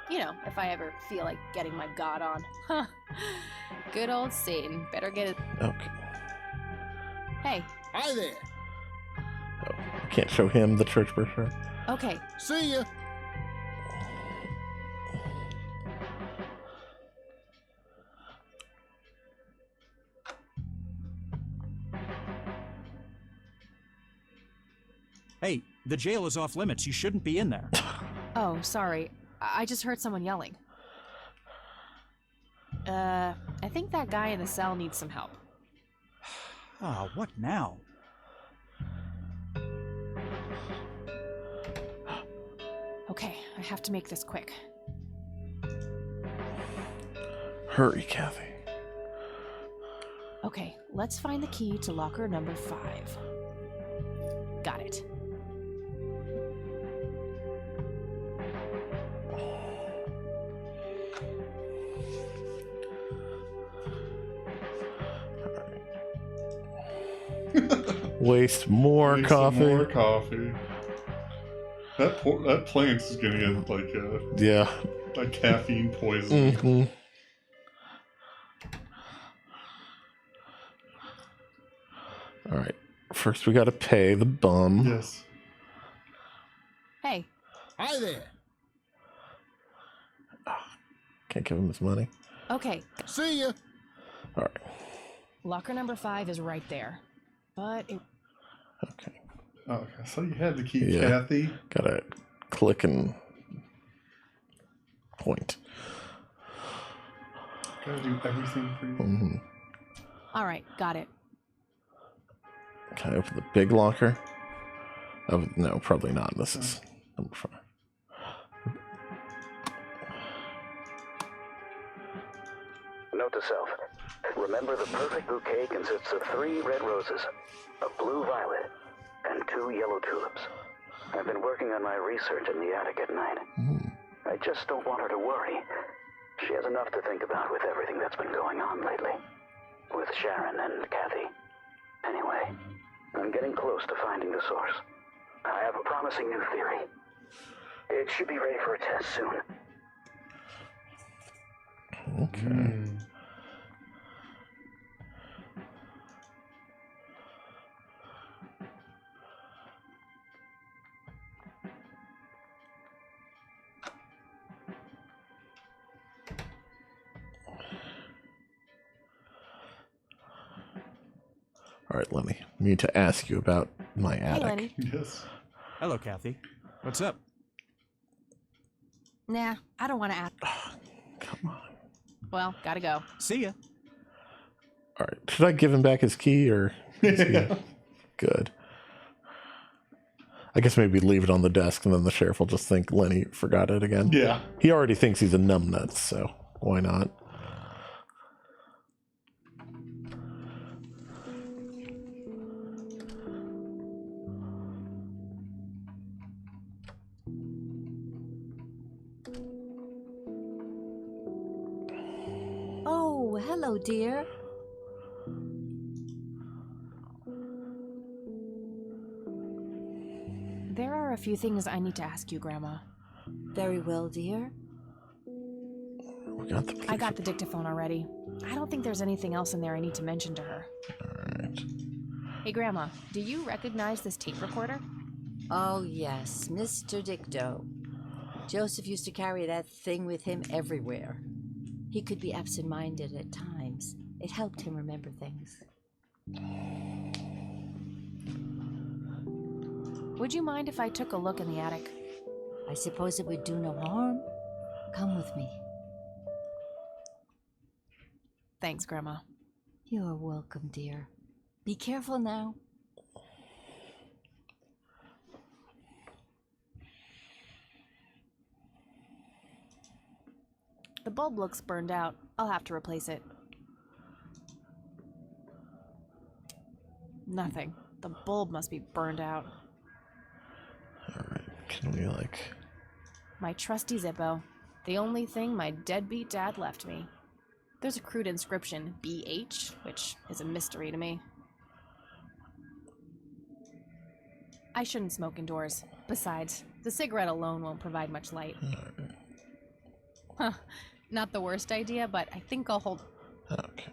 You know, if I ever feel like getting my god on. Huh. Good old Satan. Better get it. Okay. Hey, Hi there. Oh, I can't show him the church brochure. okay. See ya. Hey, the jail is off limits. You shouldn't be in there. Oh, sorry. I just heard someone yelling. I think that guy in the cell needs some help. Ah, what now? Okay, I have to make this quick. Hurry, Kathy. Okay, let's find the key to locker number 5. Got it. Waste more Make some coffee. More coffee. That plant is gonna get Yeah. like caffeine poisoning. Mm-hmm. All right. First, we got to pay the bum. Yes. Hey, Hi there. Can't give him his money. okay. See ya. All right. Locker number 5 is right there. But it Okay. Okay, so you had to keep Yeah. Kathy. Gotta click and point. Gotta do everything for you. Mm-hmm. All right, got it. Can I open the big locker? Oh, no, probably not. This is number 5. Note to self. Remember, the perfect bouquet consists of 3 red roses, a blue violet, and 2 yellow tulips. I've been working on my research in the attic at night. I just don't want her to worry. She has enough to think about with everything that's been going on lately. With Sharon and Kathy. Anyway, I'm getting close to finding the source. I have a promising new theory. It should be ready for a test soon. Okay. All right, Lenny. Need to ask you about my Hey, attic. Lenny. Yes. Hello, Kathy. What's up? Nah, I don't want to ask. Come on. Well, gotta go. See ya. All right. Should I give him back his key or? Is he- Yeah. Good. I guess maybe leave it on the desk, and then the sheriff will just think Lenny forgot it again. Yeah. He already thinks he's a numbnuts, so why not? Oh, hello, dear. There are a few things I need to ask you, Grandma. Very well, dear. I got the dictaphone already. I don't think there's anything else in there I need to mention to her. Alright. Hey, Grandma, do you recognize this tape recorder? Oh, yes, Mr. Dicto. Joseph used to carry that thing with him everywhere. He could be absent-minded at times. It helped him remember things. Would you mind if I took a look in the attic? I suppose it would do no harm. Come with me. Thanks, Grandma. You're welcome, dear. Be careful now. The bulb looks burned out. I'll have to replace it. Nothing. The bulb must be burned out. Alright, can we, My trusty Zippo. The only thing my deadbeat dad left me. There's a crude inscription, BH, which is a mystery to me. I shouldn't smoke indoors. Besides, the cigarette alone won't provide much light. Huh. Not the worst idea, but I think I'll hold... Okay.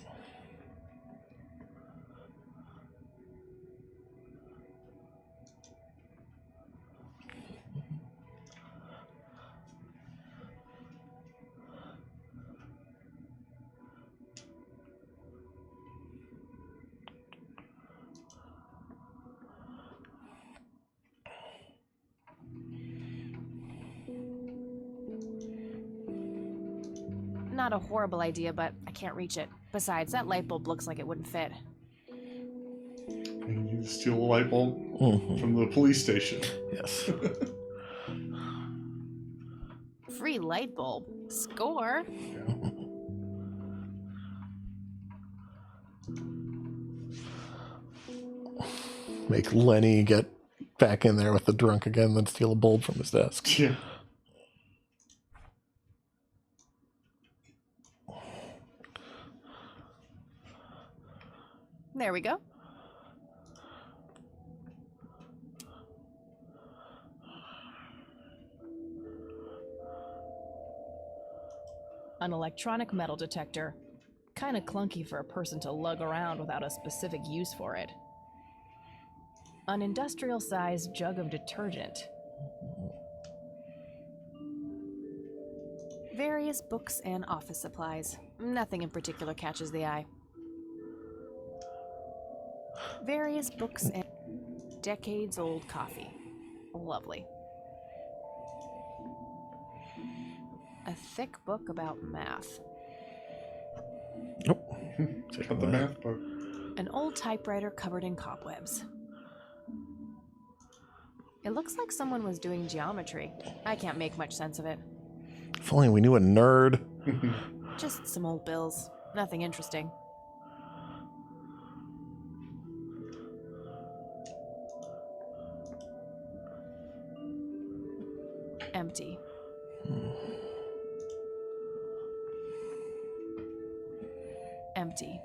Not a horrible idea, but I can't reach it. Besides, that light bulb looks like it wouldn't fit. And you steal a light bulb from the police station. Yes. Free light bulb. Score! Make Lenny get back in there with the drunk again, then steal a bulb from his desk. Yeah. There we go. An electronic metal detector. Kinda clunky for a person to lug around without a specific use for it. An industrial-sized jug of detergent. Various books and office supplies. Nothing in particular catches the eye. Various books and decades-old coffee. Lovely. A thick book about math. Nope. Check out the math book. An old typewriter covered in cobwebs. It looks like someone was doing geometry. I can't make much sense of it. If only we knew a nerd. Just some old bills. Nothing interesting. Empty. Empty.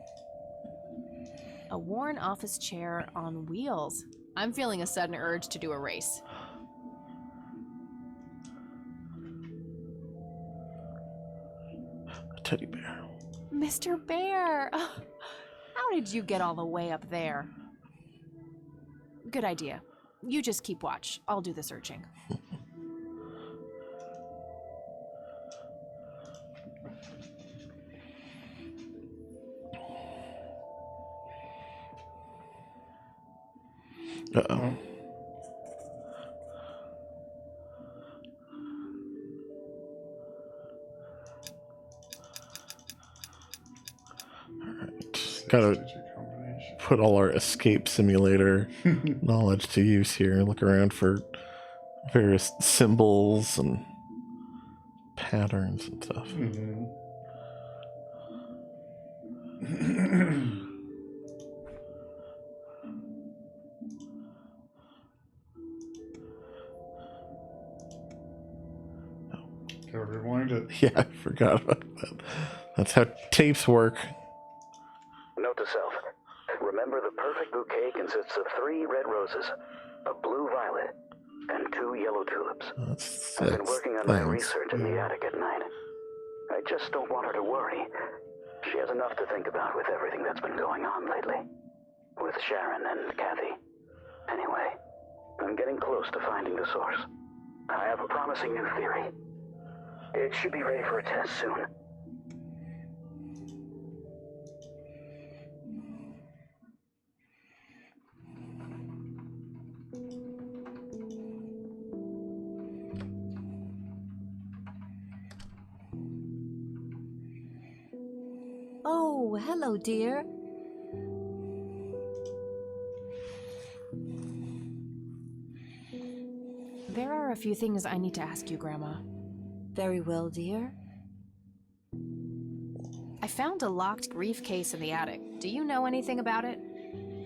A worn office chair on wheels. I'm feeling a sudden urge to do a race. A teddy bear. Mr. Bear! Oh, how did you get all the way up there? Good idea. You just keep watch. I'll do the searching. Uh-oh. Alright. Gotta put all our escape simulator knowledge to use here. Look around for various symbols and patterns and stuff. Mm-hmm. Gotta rewind it. Yeah, I forgot about that. That's how tapes work. Note to self. Remember, the perfect bouquet consists of 3 red roses, a blue violet, and 2 yellow tulips. I've been working on my research in the attic at night. I just don't want her to worry. She has enough to think about with everything that's been going on lately. With Sharon and Kathy. Anyway, I'm getting close to finding the source. I have a promising new theory. It should be ready for a test soon. Oh, hello, dear. There are a few things I need to ask you, Grandma. Very well, dear. I found a locked briefcase in the attic. Do you know anything about it?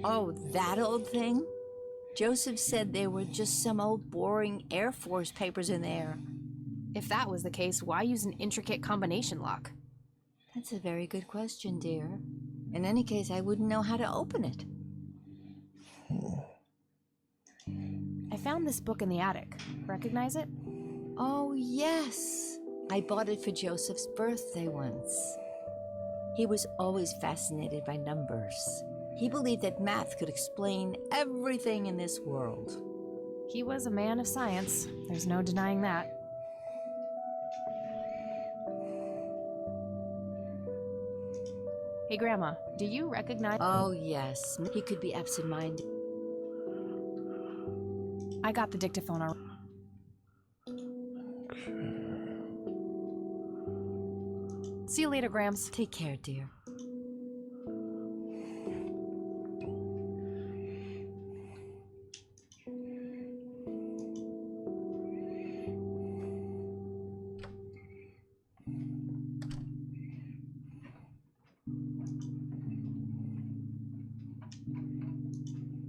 Oh, that old thing? Joseph said there were just some old boring Air Force papers in there. If that was the case, why use an intricate combination lock? That's a very good question, dear. In any case, I wouldn't know how to open it. I found this book in the attic. Recognize it? Oh, yes. I bought it for Joseph's birthday once. He was always fascinated by numbers. He believed that math could explain everything in this world. He was a man of science. There's no denying that. Hey, Grandma, do you recognize... Oh, yes. He could be absent-minded. I got the dictaphone already. See you later, Grams. Take care, dear.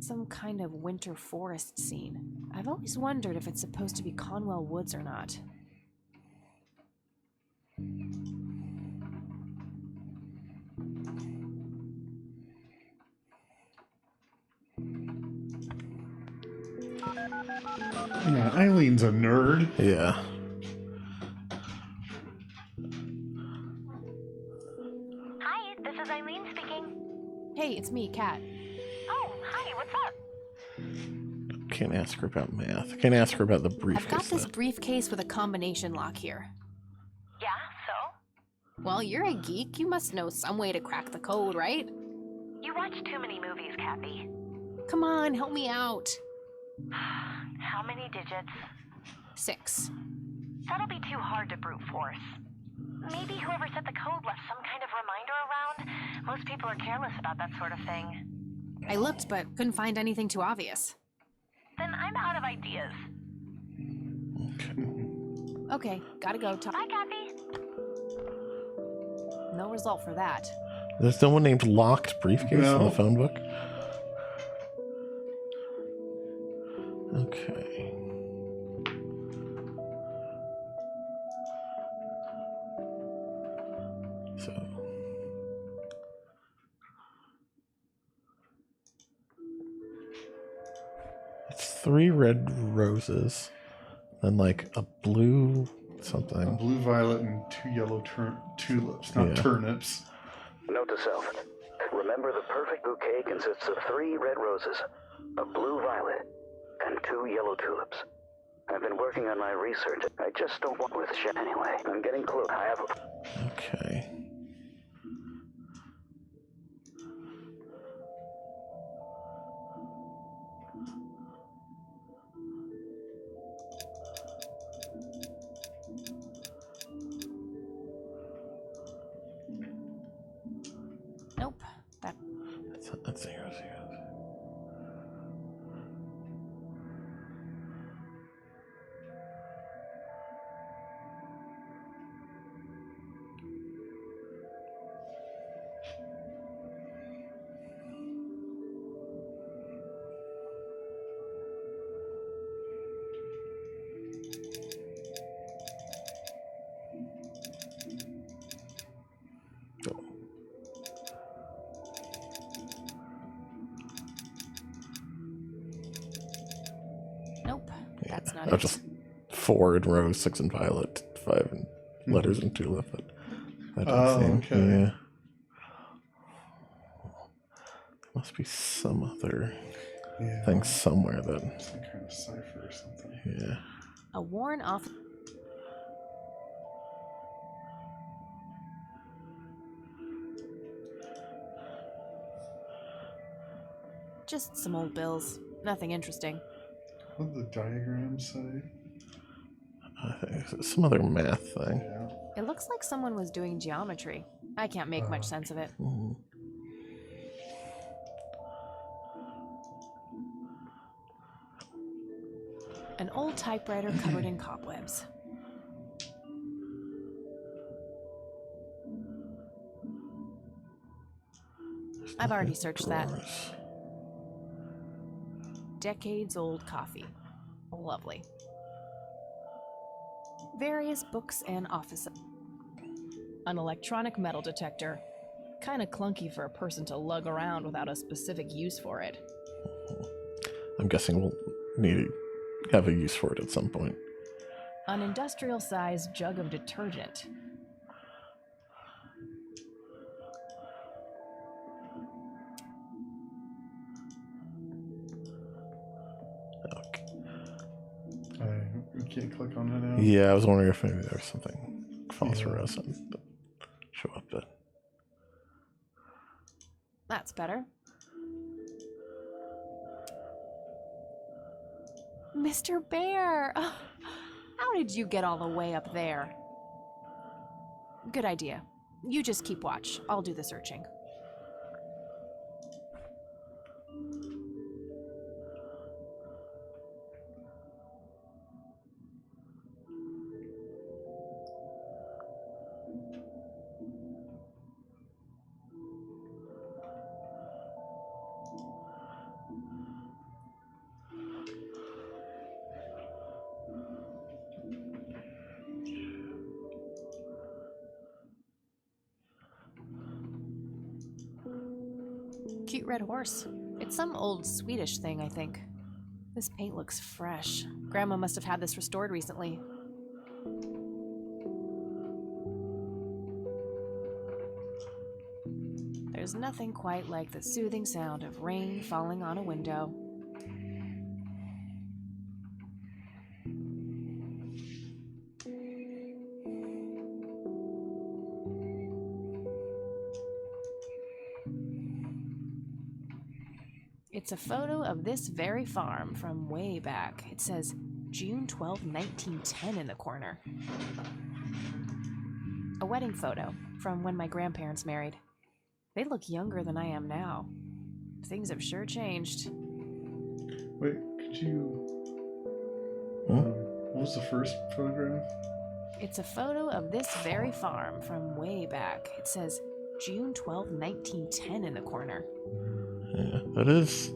Some kind of winter forest scene. I've always wondered if it's supposed to be Conwell Woods or not. Yeah, Eileen's a nerd. Yeah. Hi, this is Eileen speaking. Hey, it's me, Kat. Oh, hi, what's up? Can't ask her about math. Can't ask her about the briefcase. I've got this though. briefcase with a combination lock here. Yeah, so? Well, you're a geek. You must know some way to crack the code, right? You watch too many movies, Kathy. Come on, help me out. How many digits? 6. That'll be too hard to brute force. Maybe whoever set the code left some kind of reminder around. Most people are careless about that sort of thing. I looked, but couldn't find anything too obvious. Then I'm out of ideas. Okay, gotta go. Bye, Kathy. No result for that. There's no one named Locked Briefcase No. in the phone book? Okay. So. It's 3 red roses, then like a blue something. A blue violet and 2 yellow tulips, not Yeah. turnips. Note to self. Remember, the perfect bouquet consists of 3 red roses, a blue violet, and 2 yellow tulips. I've been working on my research. I just don't want with shit anyway. I'm getting close. I have a... Okay. Nope. 0, 0. Nope, that's not Oh, it. just 4 in row, 6 in violet, 5 in letters, and 2 left. That doesn't seem. okay. Yeah. Must be some other thing somewhere that. Some kind of cipher or something. Yeah. A worn off. Just some old bills. Nothing interesting. What did the diagram say? I think it's some other math thing. Yeah. It looks like someone was doing geometry. I can't make much sense of it. Mhm. An old typewriter covered in cobwebs. I've already searched that. Decades old coffee. Lovely. Various books and office. An electronic metal detector. Kinda clunky for a person to lug around without a specific use for it. I'm guessing we'll need to have a use for it at some point. An industrial-sized jug of detergent. We can't click on it now. Yeah, I was wondering if maybe there's something phosphorescent that show up. But That's better. Mr. Bear! Oh, how did you get all the way up there? Good idea. You just keep watch. I'll do the searching. Cute red horse. It's some old Swedish thing, I think. This paint looks fresh. Grandma must have had this restored recently. There's nothing quite like the soothing sound of rain falling on a window. It's a photo of this very farm from way back. It says June 12, 1910 in the corner. A wedding photo from when my grandparents married. They look younger than I am now. Things have sure changed. Wait, could you... what was the first photograph? It's a photo of this very farm from way back. It says June 12, 1910 in the corner. yeah, that is.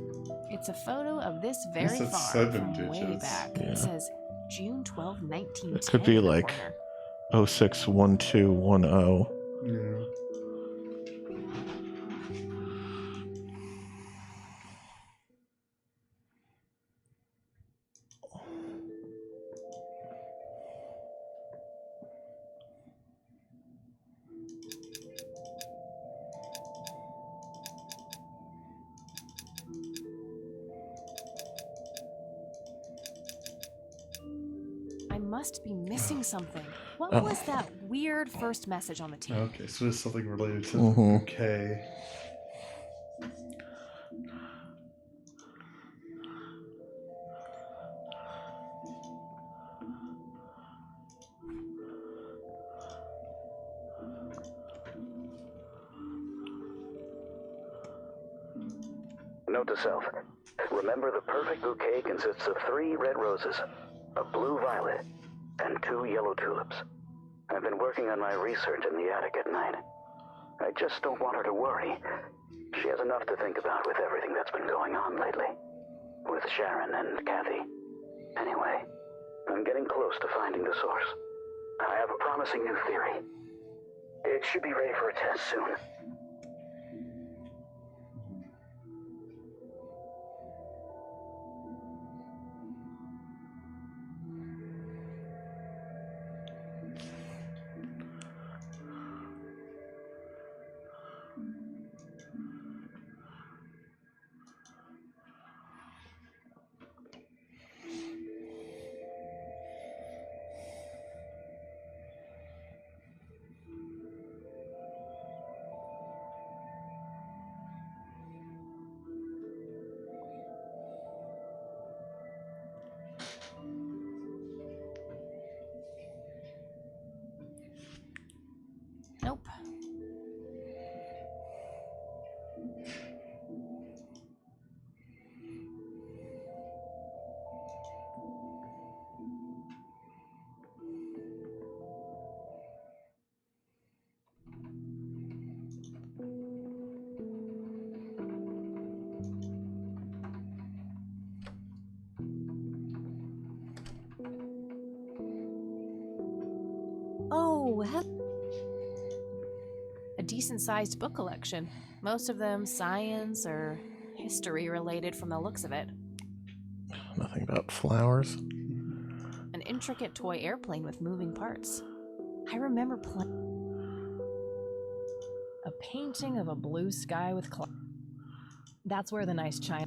It's a photo of this very that's farm 7 from way digits. back. Yeah. It says June 12, 1910 It could be in the like corner. 061210. Yeah. I must be missing something. What Oh. was that weird first message on the tape? Okay, so there's something related to Mhm. the K. Note to self. Remember, the perfect bouquet consists of 3 red roses, a blue violet, and 2 yellow tulips. I've been working on my research in the attic at night. I just don't want her to worry. She has enough to think about with everything that's been going on lately. With Sharon and Kathy. Anyway, I'm getting close to finding the source. I have a promising new theory. It should be ready for a test soon. Nope. Oh, A decent-sized book collection. Most of them science or history related from the looks of it. Nothing about flowers. An intricate toy airplane with moving parts. I remember playing. A painting of a blue sky with clouds. That's where the nice china.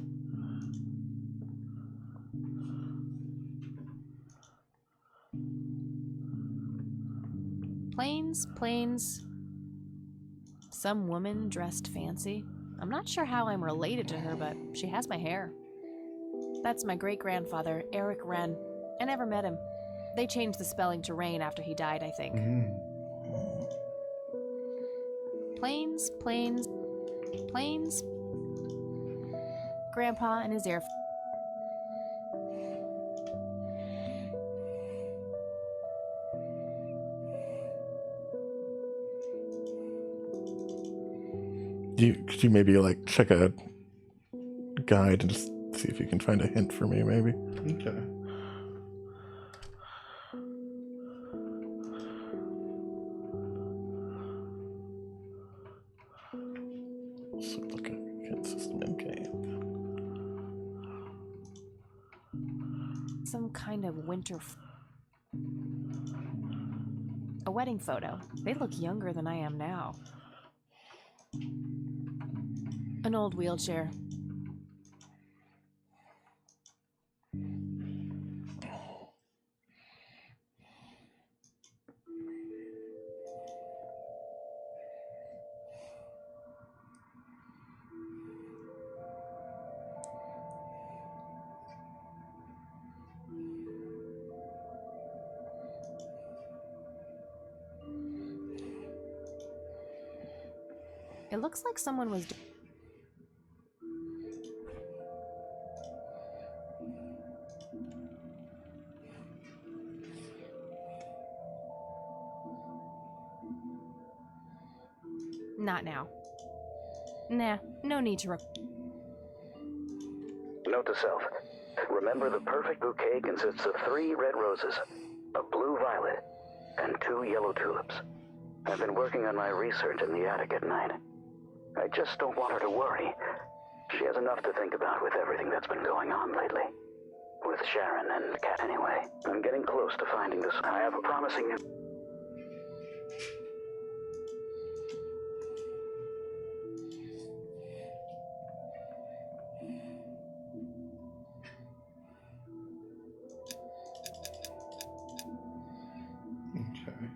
Planes. Some woman dressed fancy. I'm not sure how I'm related to her, but she has my hair. That's my great-grandfather, Eric Wren. I never met him. They changed the spelling to Rain after he died, I think. Planes. Grandpa and his air. Could you maybe like check a guide and just see if you can find a hint for me, maybe? Okay. So look at hint system in game. Some kind of winter. A wedding photo. They look younger than I am now. An old wheelchair. It looks like someone was. Not now. Nah, no need to. Note to self. Remember, the perfect bouquet consists of 3 red roses, a blue violet, and 2 yellow tulips. I've been working on my research in the attic at night. I just don't want her to worry. She has enough to think about with everything that's been going on lately. With Sharon and Kat. Anyway, I'm getting close to finding this. I have a promising new... Okay.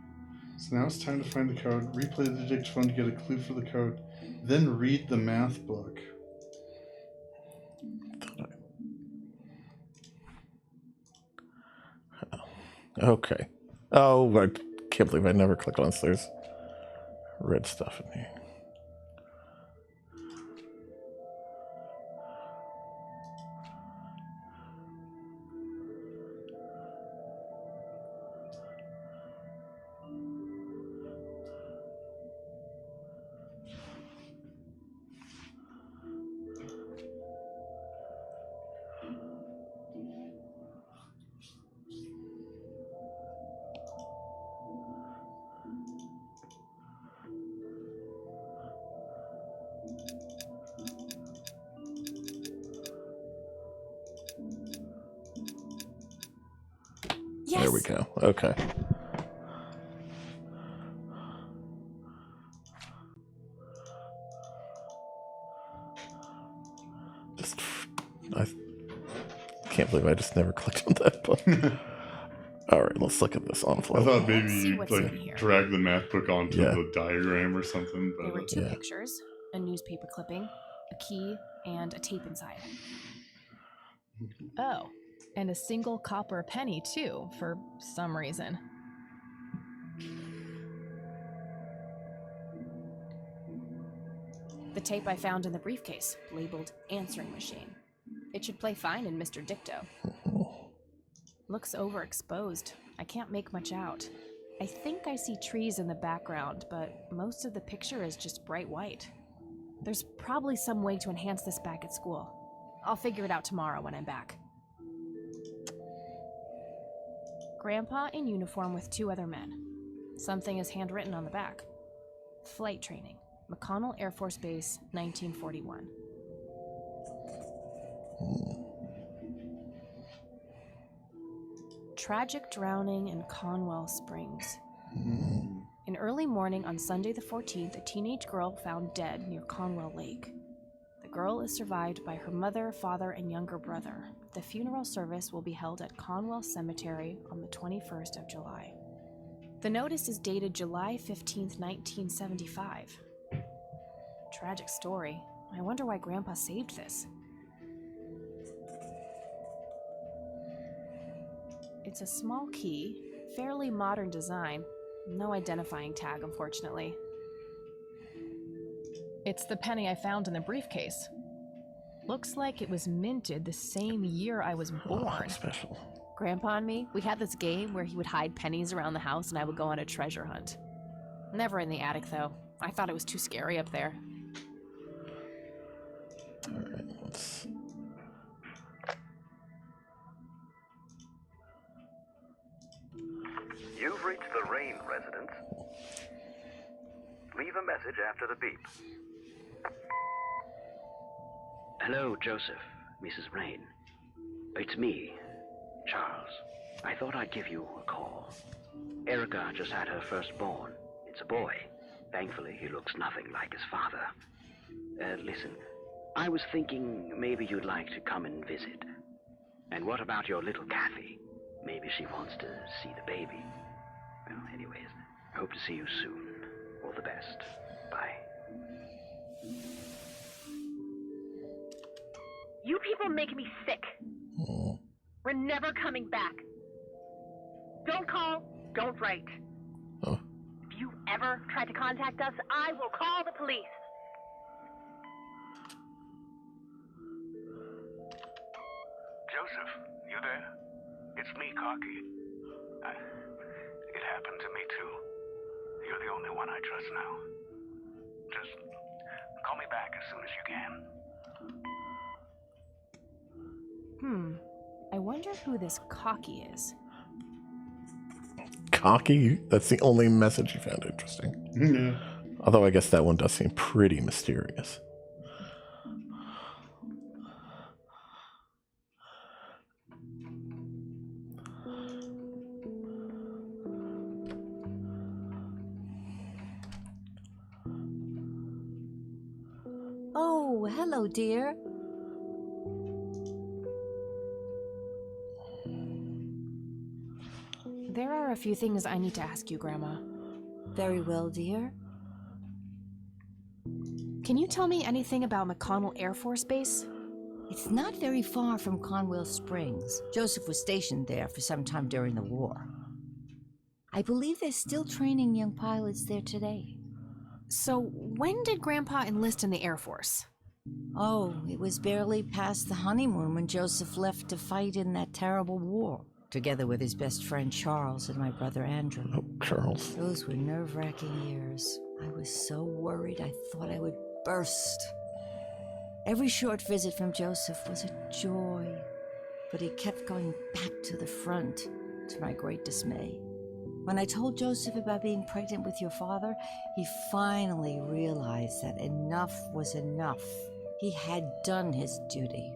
So now it's time to find the code, replay the dictaphone to get a clue for the code, then read the math book. Okay. Oh, I can't believe I never clicked on this. There's red stuff in here. we go. Okay. I can't believe I just never clicked on that button. All right, let's look at this on flow. I thought maybe See you what's in here. drag the math book onto Yeah. the diagram or something. There were But two pictures, a newspaper clipping, a key, and a tape inside. Oh, and a single copper penny, too, for some reason. The tape I found in the briefcase, labeled answering machine. It should play fine in Mr. Dicto. Looks overexposed. I can't make much out. I think I see trees in the background, but most of the picture is just bright white. There's probably some way to enhance this back at school. I'll figure it out tomorrow when I'm back. Grandpa in uniform with two other men. Something is handwritten on the back. Flight training. McConnell Air Force Base, 1941. Tragic drowning in Conwell Springs. In early morning on Sunday the 14th, a teenage girl found dead near Conwell Lake. The girl is survived by her mother, father, and younger brother. The funeral service will be held at Conwell Cemetery on the 21st of July. The notice is dated July 15th, 1975. Tragic story. I wonder why Grandpa saved this. It's a small key, fairly modern design. No identifying tag, unfortunately. It's the penny I found in the briefcase. Looks like it was minted the same year I was born. Special. Grandpa and me, we had this game where he would hide pennies around the house and I would go on a treasure hunt. Never in the attic, though. I thought it was too scary up there. Alright, let's... You've reached the Rain residence. Leave a message after the beep. Hello, Joseph, Mrs. Rain. It's me, Charles. I thought I'd give you a call. Erica just had her firstborn. It's a boy. Thankfully, he looks nothing like his father. Listen, I was thinking maybe you'd like to come and visit. And what about your little Kathy? Maybe she wants to see the baby. Well, anyways, I hope to see you soon. All the best. Bye. You people make me sick. We're never coming back. Don't call, don't write. Oh. If you ever try to contact us, I will call the police. Joseph, you there? It's me, Cocky. It happened to me, too. You're the only one I trust now. Just call me back as soon as you can. I wonder who this Cocky is. Cocky? That's the only message you found interesting. Yeah. Although I guess that one does seem pretty mysterious. Oh, hello, dear. There are a few things I need to ask you, Grandma. Very well, dear. Can you tell me anything about McConnell Air Force Base? It's not very far from Conwell Springs. Joseph was stationed there for some time during the war. I believe they're still training young pilots there today. So, when did Grandpa enlist in the Air Force? Oh, it was barely past the honeymoon when Joseph left to fight in that terrible war, together with his best friend Charles and my brother Andrew. Oh, Charles. Those were nerve-wracking years. I was so worried I thought I would burst. Every short visit from Joseph was a joy, but he kept going back to the front, to my great dismay. When I told Joseph about being pregnant with your father, he finally realized that enough was enough. He had done his duty.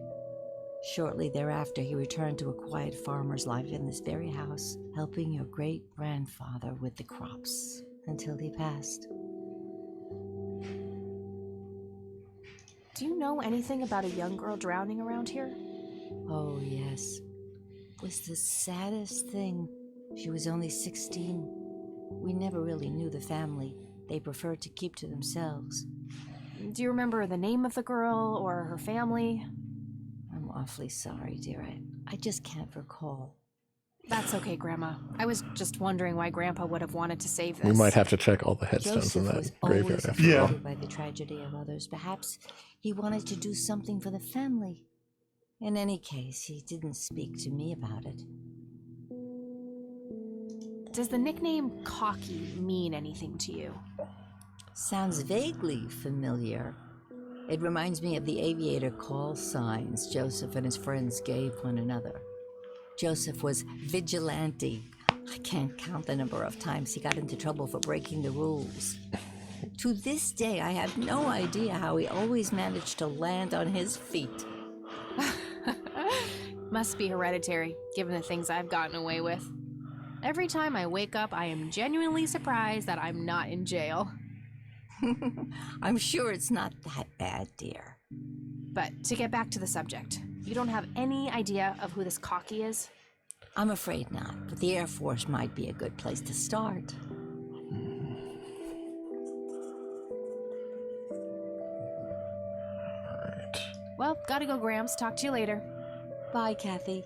Shortly thereafter, he returned to a quiet farmer's life in this very house, helping your great-grandfather with the crops until he passed. Do you know anything about a young girl drowning around here? Oh, yes. It was the saddest thing. She was only 16. We never really knew the family. They preferred to keep to themselves. Do you remember the name of the girl or her family? I'm awfully sorry, dear. I just can't recall. That's okay, Grandma. I was just wondering why Grandpa would have wanted to save this. We might have to check all the headstones in that graveyard after all. By the tragedy of others. Perhaps he wanted to do something for the family. In any case, he didn't speak to me about it. Does the nickname Cocky mean anything to you? Sounds vaguely familiar. It reminds me of the aviator call signs Joseph and his friends gave one another. Joseph was vigilante. I can't count the number of times he got into trouble for breaking the rules. To this day, I have no idea how he always managed to land on his feet. Must be hereditary, given the things I've gotten away with. Every time I wake up, I am genuinely surprised that I'm not in jail. I'm sure it's not that bad, dear. But to get back to the subject, you don't have any idea of who this Cocky is? I'm afraid not, but the Air Force might be a good place to start. Alright. Well, gotta go, Gramps. Talk to you later. Bye, Kathy.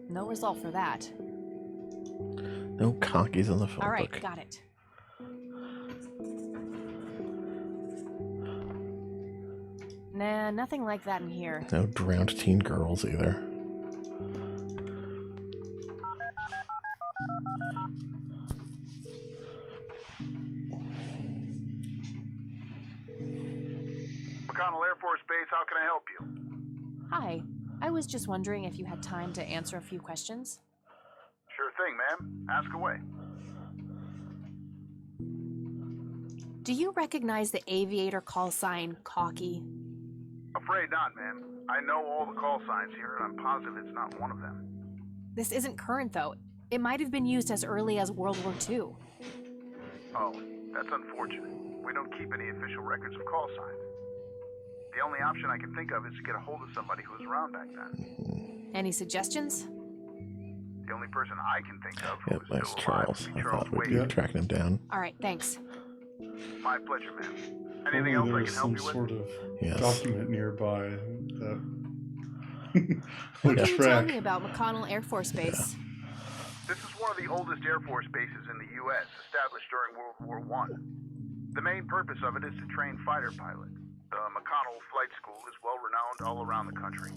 No result for that. No cockies on the phone All right, book. got it. Nah, nothing like that in here. No drowned teen girls either. McConnell Air Force Base, how can I help you? Hi. I was just wondering if you had time to answer a few questions. Sure thing, ma'am. Ask away. Do you recognize the aviator call sign Cocky? Afraid not, ma'am. I know all the call signs here, and I'm positive it's not one of them. This isn't current, though. It might have been used as early as World War II. Oh, that's unfortunate. We don't keep any official records of call signs. The only option I can think of is to get a hold of somebody who was around back then. Any suggestions? The only person I can think of who Yep, is that's still alive Charles. would be I Charles thought we'd Wade. be tracking him down. All right, thanks. My pleasure, ma'am. Anything else I can help you with? Sort of Yes. document nearby that What would can you tell track. me about McConnell Air Force Base? This is one of the oldest Air Force bases in the U.S., established during World War I. The main purpose of it is to train fighter pilots. The McConnell Flight School is well renowned all around the country.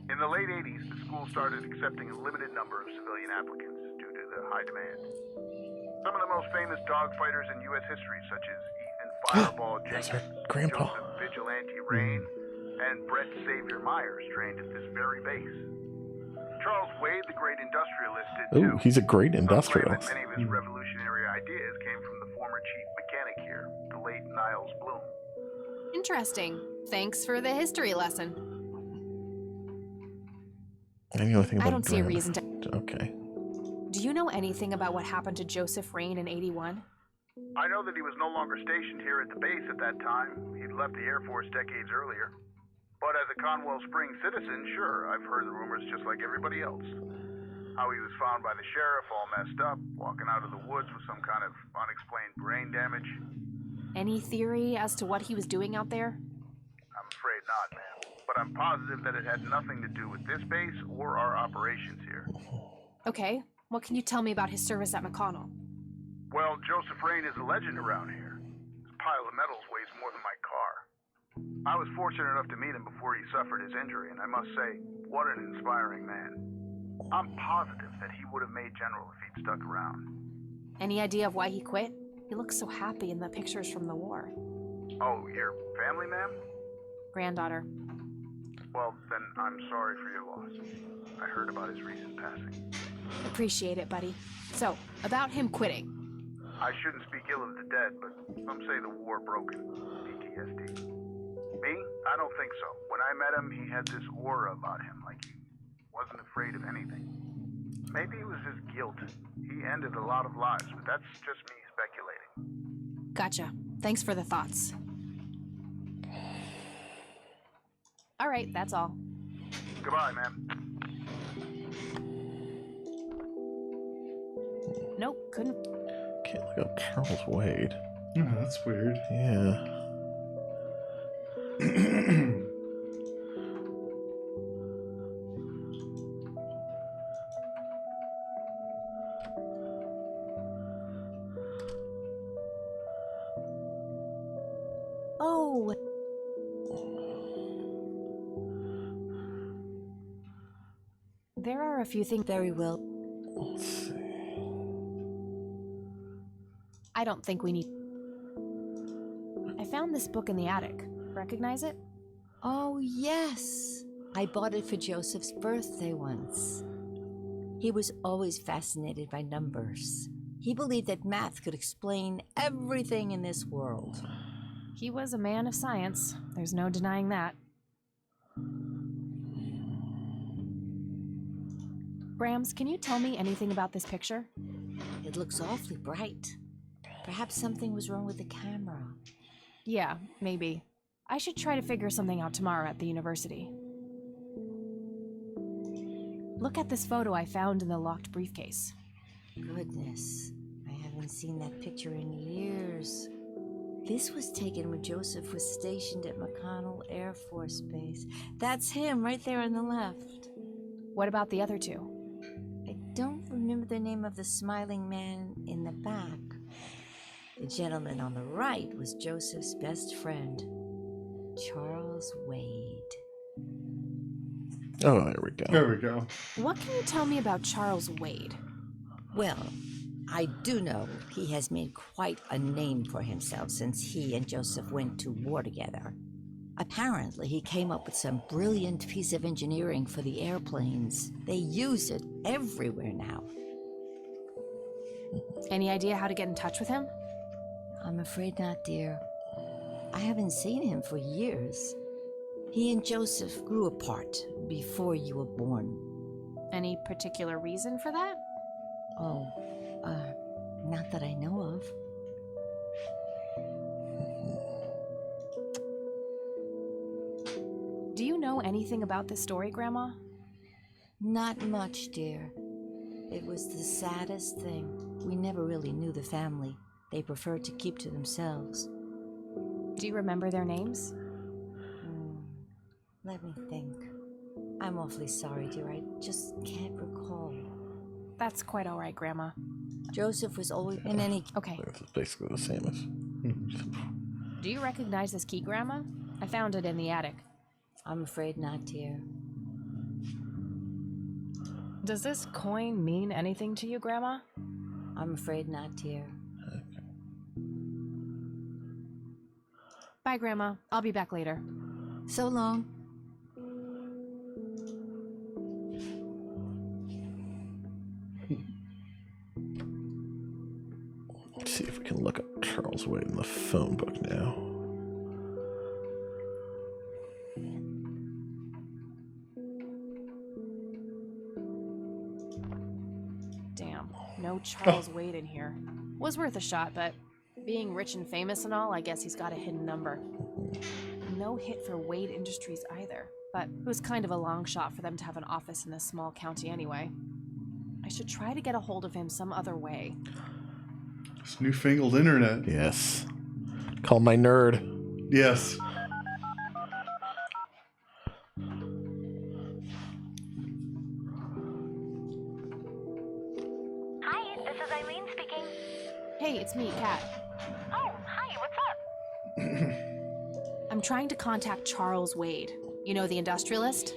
In the late 80s, the school started accepting a limited number of civilian applicants due to the high demand. Some of the most famous dogfighters in U.S. history, such as Ethan Fireball Jenkins, Grandpa. Joseph Vigilante Rain, and Brett Xavier Myers, trained at this very base. Charles Wade, the great industrialist, did Ooh, too. he's a great Some claim industrialist. that many of his revolutionary ideas came from the former chief mechanic here, the late Niles Bloom. Interesting. Thanks for the history lesson. I know nothing about I don't see a drowned. reason to... Okay. Do you know anything about what happened to Joseph Rain in '81? I know that he was no longer stationed here at the base at that time. He'd left the Air Force decades earlier. But as a Conwell Springs citizen, sure, I've heard the rumors just like everybody else. How he was found by the sheriff all messed up, walking out of the woods with some kind of unexplained brain damage. Any theory as to what he was doing out there? I'm afraid not, ma'am. But I'm positive that it had nothing to do with this base or our operations here. Okay, what can you tell me about his service at McConnell? Well, Joseph Rain is a legend around here. His pile of medals weighs more than my car. I was fortunate enough to meet him before he suffered his injury, and I must say, what an inspiring man. I'm positive that he would have made general if he'd stuck around. Any idea of why he quit? He looks so happy in the pictures from the war. Oh, your family, ma'am? Granddaughter. Well, then I'm sorry for your loss. I heard about his recent passing. Appreciate it, buddy. So, about him quitting. I shouldn't speak ill of the dead, but some say the war broke him. PTSD. Me? I don't think so. When I met him, he had this aura about him, like he wasn't afraid of anything. Maybe it was his guilt. He ended a lot of lives, but that's just me speculating. Gotcha. Thanks for the thoughts. All right, that's all. Goodbye, ma'am. Nope, couldn't. Can't look up Charles Wade. Oh, that's weird. Yeah. Oh. There are a few things. Very well. Let's see. I don't think we need. I found this book in the attic. Recognize it? Oh, yes. I bought it for Joseph's birthday once. He was always fascinated by numbers. He believed that math could explain everything in this world. He was a man of science. There's no denying that. Brams, can you tell me anything about this picture? It looks awfully bright. Perhaps something was wrong with the camera. Yeah, maybe. I should try to figure something out tomorrow at the university. Look at this photo I found in the locked briefcase. Goodness, I haven't seen that picture in years. This was taken when Joseph was stationed at McConnell Air Force Base. That's him right there on the left. What about the other two? I don't remember the name of the smiling man in the back. The gentleman on the right was Joseph's best friend, Charles Wade. Oh, there we go. There we go. What can you tell me about Charles Wade? Well, I do know he has made quite a name for himself since he and Joseph went to war together. Apparently, he came up with some brilliant piece of engineering for the airplanes. They use it everywhere now. Any idea how to get in touch with him? I'm afraid not, dear. I haven't seen him for years. He and Joseph grew apart before you were born. Any particular reason for that? Oh, not that I know of. Do you know anything about this story, Grandma? Not much, dear. It was the saddest thing. We never really knew the family. They preferred to keep to themselves. Do you remember their names? Let me think. I'm awfully sorry, dear. I just can't recall. That's quite all right, Grandma. Joseph was always in any... Okay. It's basically the same as... Do you recognize this key, Grandma? I found it in the attic. I'm afraid not, dear. Does this coin mean anything to you, Grandma? I'm afraid not, dear. Bye, Grandma. I'll be back later. So long. Let's see if we can look up Charles Wade in the phone book now. Damn, no Charles Wade in here. Was worth a shot, but being rich and famous and all, I guess he's got a hidden number. No hit for Wade Industries either, but it was kind of a long shot for them to have an office in this small county anyway. I should try to get a hold of him some other way. This newfangled internet. Yes. Call my nerd. Yes. Hi, this is Eileen speaking. Hey, it's me, Kat. Oh, hi, what's up? I'm trying to contact Charles Wade. You know, the industrialist?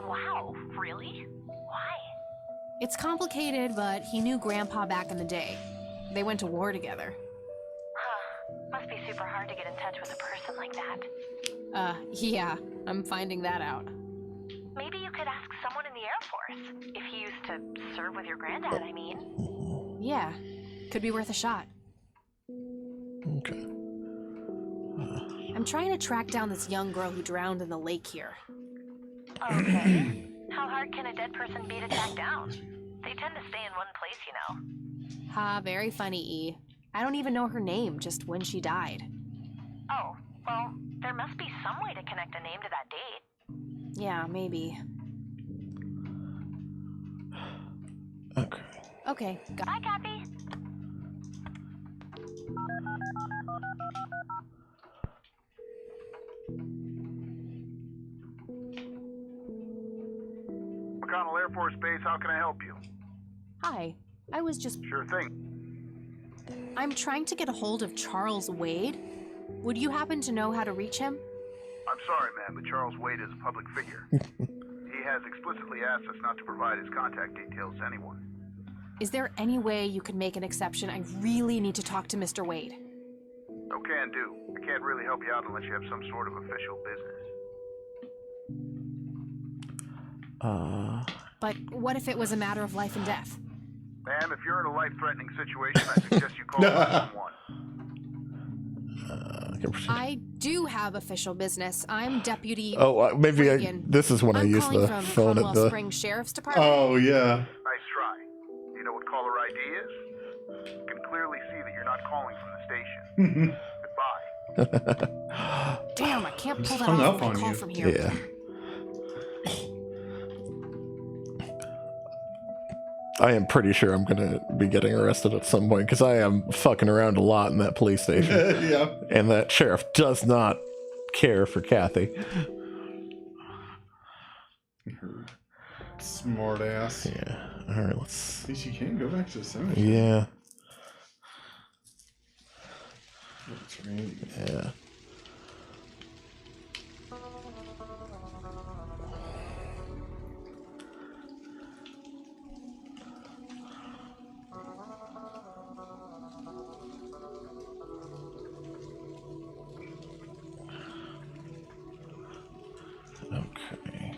Wow, really? Why? It's complicated, but he knew Grandpa back in the day. They went to war together. But must be super hard to get in touch with a person like that. Yeah, I'm finding that out. Maybe you could ask someone in the Air Force. If he used to serve with your granddad, I mean. Yeah, could be worth a shot. Okay. I'm trying to track down this young girl who drowned in the lake here. Okay. How hard can a dead person be to track down? They tend to stay in one place, you know. Ha, very funny, E. I don't even know her name, just when she died. Oh, well, there must be some way to connect a name to that date. Yeah, maybe. Okay. Okay, Bye, Kathy. McConnell Air Force Base, how can I help you? Hi. I was just... Sure thing. I'm trying to get a hold of Charles Wade. Would you happen to know how to reach him? I'm sorry, ma'am, but Charles Wade is a public figure. He has explicitly asked us not to provide his contact details to anyone. Is there any way you could make an exception? I really need to talk to Mr. Wade. No can do. I can't really help you out unless you have some sort of official business. But what if it was a matter of life and death? Ma'am, if you're in a life-threatening situation, I suggest you call 911. I do have official business. I'm Deputy. Oh, maybe Reagan. this is when I use the from phone at Conwell the. Springs Sheriff's Department. Oh yeah. Nice try. You know what caller ID is? You can clearly see that you're not calling from the station. Goodbye. Damn, I can't pull that hung off up if I on call you. from here. Yeah. I am pretty sure I'm gonna be getting arrested at some point because I am fucking around a lot in that police station. Yeah. And that sheriff does not care for Kathy. Her smart ass. Yeah. All right, let's. At least you can go back to the cemetery. Yeah. It's Randy. Yeah. Okay.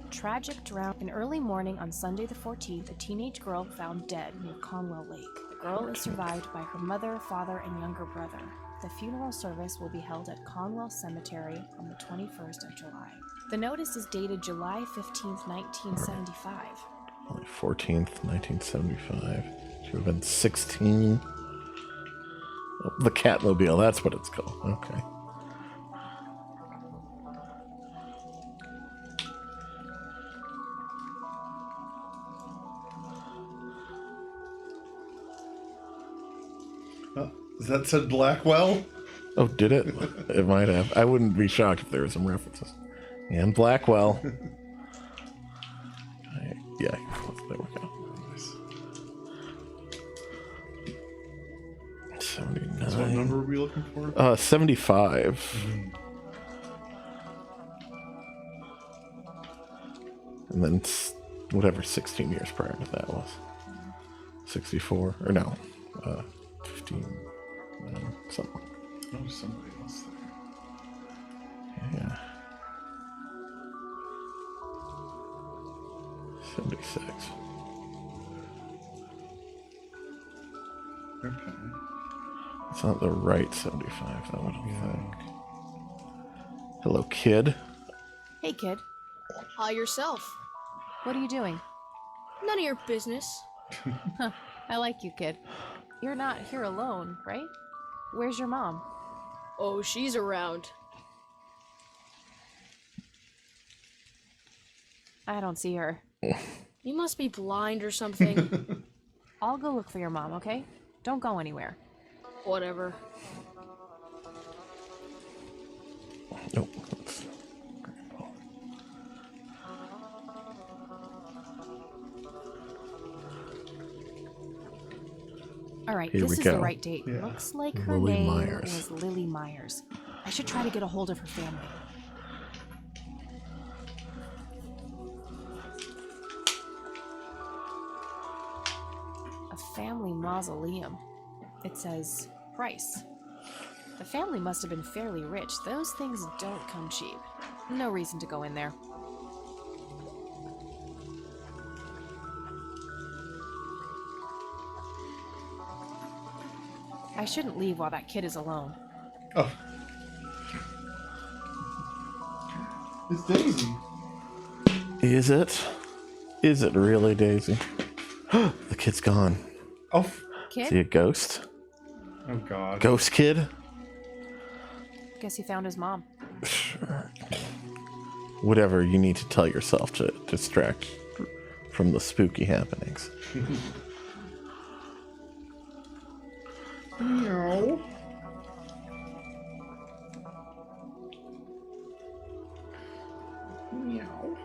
Tragic drown. In early morning on Sunday the 14th, a teenage girl found dead near Conwell Lake. The girl is survived by her mother, father, and younger brother. The funeral service will be held at Conwell Cemetery on the 21st of July. The notice is dated July 15th, 1975. July 14th, 1975. She would have been 16. Oh, the Catmobile, that's what it's called. Okay. Does that said Blackwell? Oh, did it? It might have. I wouldn't be shocked if there were some references. And Blackwell. Yeah, there we go. 79. So what number are we looking for? 75. And then whatever 16 years prior to that was. 64. Or no. 15. Something. Oh, somebody else there. Yeah. 76. Okay. It's not the right 75, though, I don't think. Hello, kid. Hey, kid. Hi yourself. What are you doing? None of your business. Huh. I like you, kid. You're not here alone, right? Where's your mom? Oh, she's around. I don't see her. You must be blind or something. I'll go look for your mom, okay? Don't go anywhere. Whatever. Nope. All right, Here this we is go. the right date. Yeah. Looks like her Lily name Myers. was Lily Myers. I should try to get a hold of her family. A family mausoleum. It says price. The family must have been fairly rich. Those things don't come cheap. No reason to go in there. I shouldn't leave while that kid is alone. Oh. It's Daisy. Is it? Is it really Daisy? The kid's gone. Oh. Kid? Is he a ghost? Oh, God. Ghost kid? Guess he found his mom. Sure. Whatever you need to tell yourself to distract from the spooky happenings. Meow. Meow.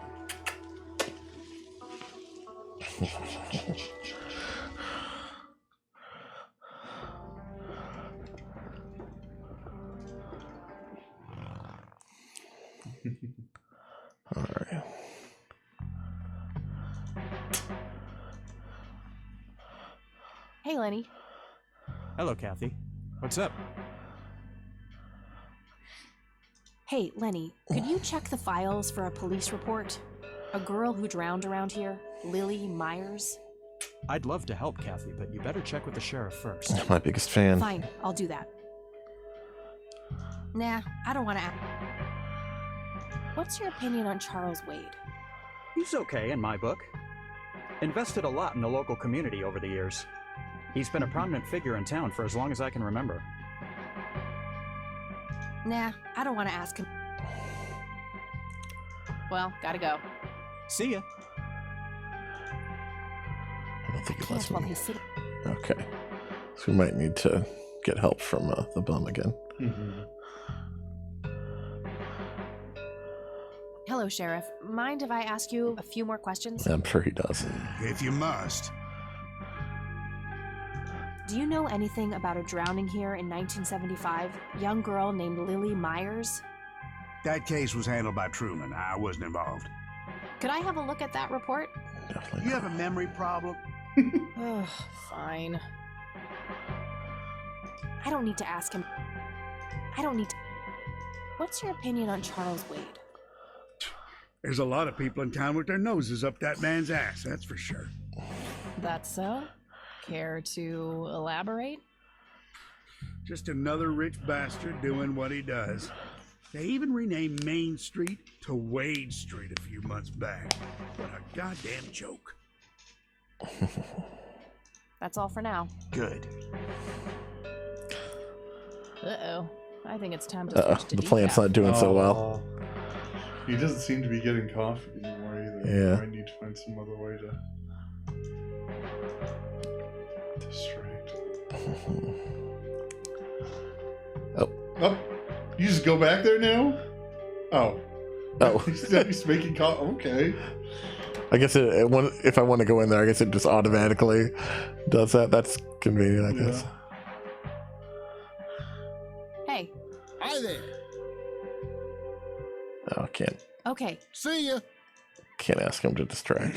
All right. Hey, Lenny. Hello, Kathy. What's up? Hey, Lenny, could you check the files for a police report? A girl who drowned around here, Lily Myers? I'd love to help, Kathy, but you better check with the sheriff first. My biggest fan. Fine, I'll do that. Nah, I don't want to ask. What's your opinion on Charles Wade? He's okay in my book. Invested a lot in the local community over the years. He's been a prominent figure in town for as long as I can remember. Nah, I don't want to ask him. Well, gotta go. See ya. I don't think he Can't lets while me. he's sitting. Okay. So we might need to get help from the bum again. Mm-hmm. Hello, Sheriff. Mind if I ask you a few more questions? I'm sure he does. If you must. Do you know anything about a drowning here in 1975? Young girl named Lily Myers? That case was handled by Truman. I wasn't involved. Could I have a look at that report? Definitely. You have a memory problem? Ugh, fine. I don't need to ask him. I don't need to. What's your opinion on Charles Wade? There's a lot of people in town with their noses up that man's ass, that's for sure. That's so? Care to elaborate? Just another rich bastard doing what he does. They even renamed Main Street to Wade Street a few months back. What a goddamn joke. That's all for now. Good. Uh-oh. I think it's time to switch to The plant's decaf. not doing so well. He doesn't seem to be getting coffee anymore either. Yeah. I might need to find some other way to distract. Oh, you just go back there now? Oh. Oh. He's making coffee. Okay. I guess if I want to go in there, I guess it just automatically does that. That's convenient, I guess. Hey. Hi there. Oh, can't Okay. See ya. ask him to distract.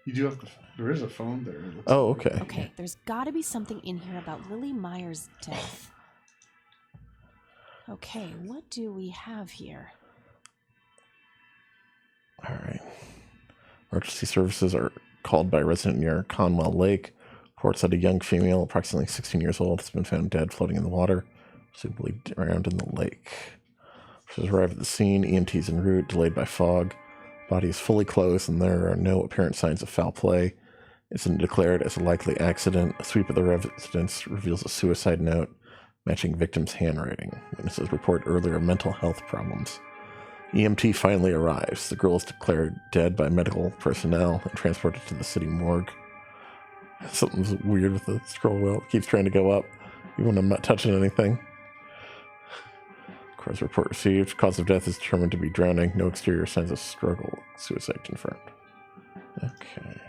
You do have to. There is a phone there. Oh, okay. Okay, there's gotta be something in here about Lily Myers' death. Okay, what do we have here? All right. Emergency services are called by a resident near Conwell Lake. Reports that a young female, approximately 16 years old, has been found dead floating in the water, presumably drowned in the lake. Officers arrive at the scene. EMTs en route, delayed by fog. Body is fully closed, and there are no apparent signs of foul play. Incident declared as a likely accident. A sweep of the residence reveals a suicide note matching victim's handwriting. Witnesses report earlier mental health problems. EMT finally arrives. The girl is declared dead by medical personnel and transported to the city morgue. Something's weird with the scroll wheel. It keeps trying to go up, even when I'm not touching anything. Cause report received. Cause of death is determined to be drowning. No exterior signs of struggle. Suicide confirmed. Okay.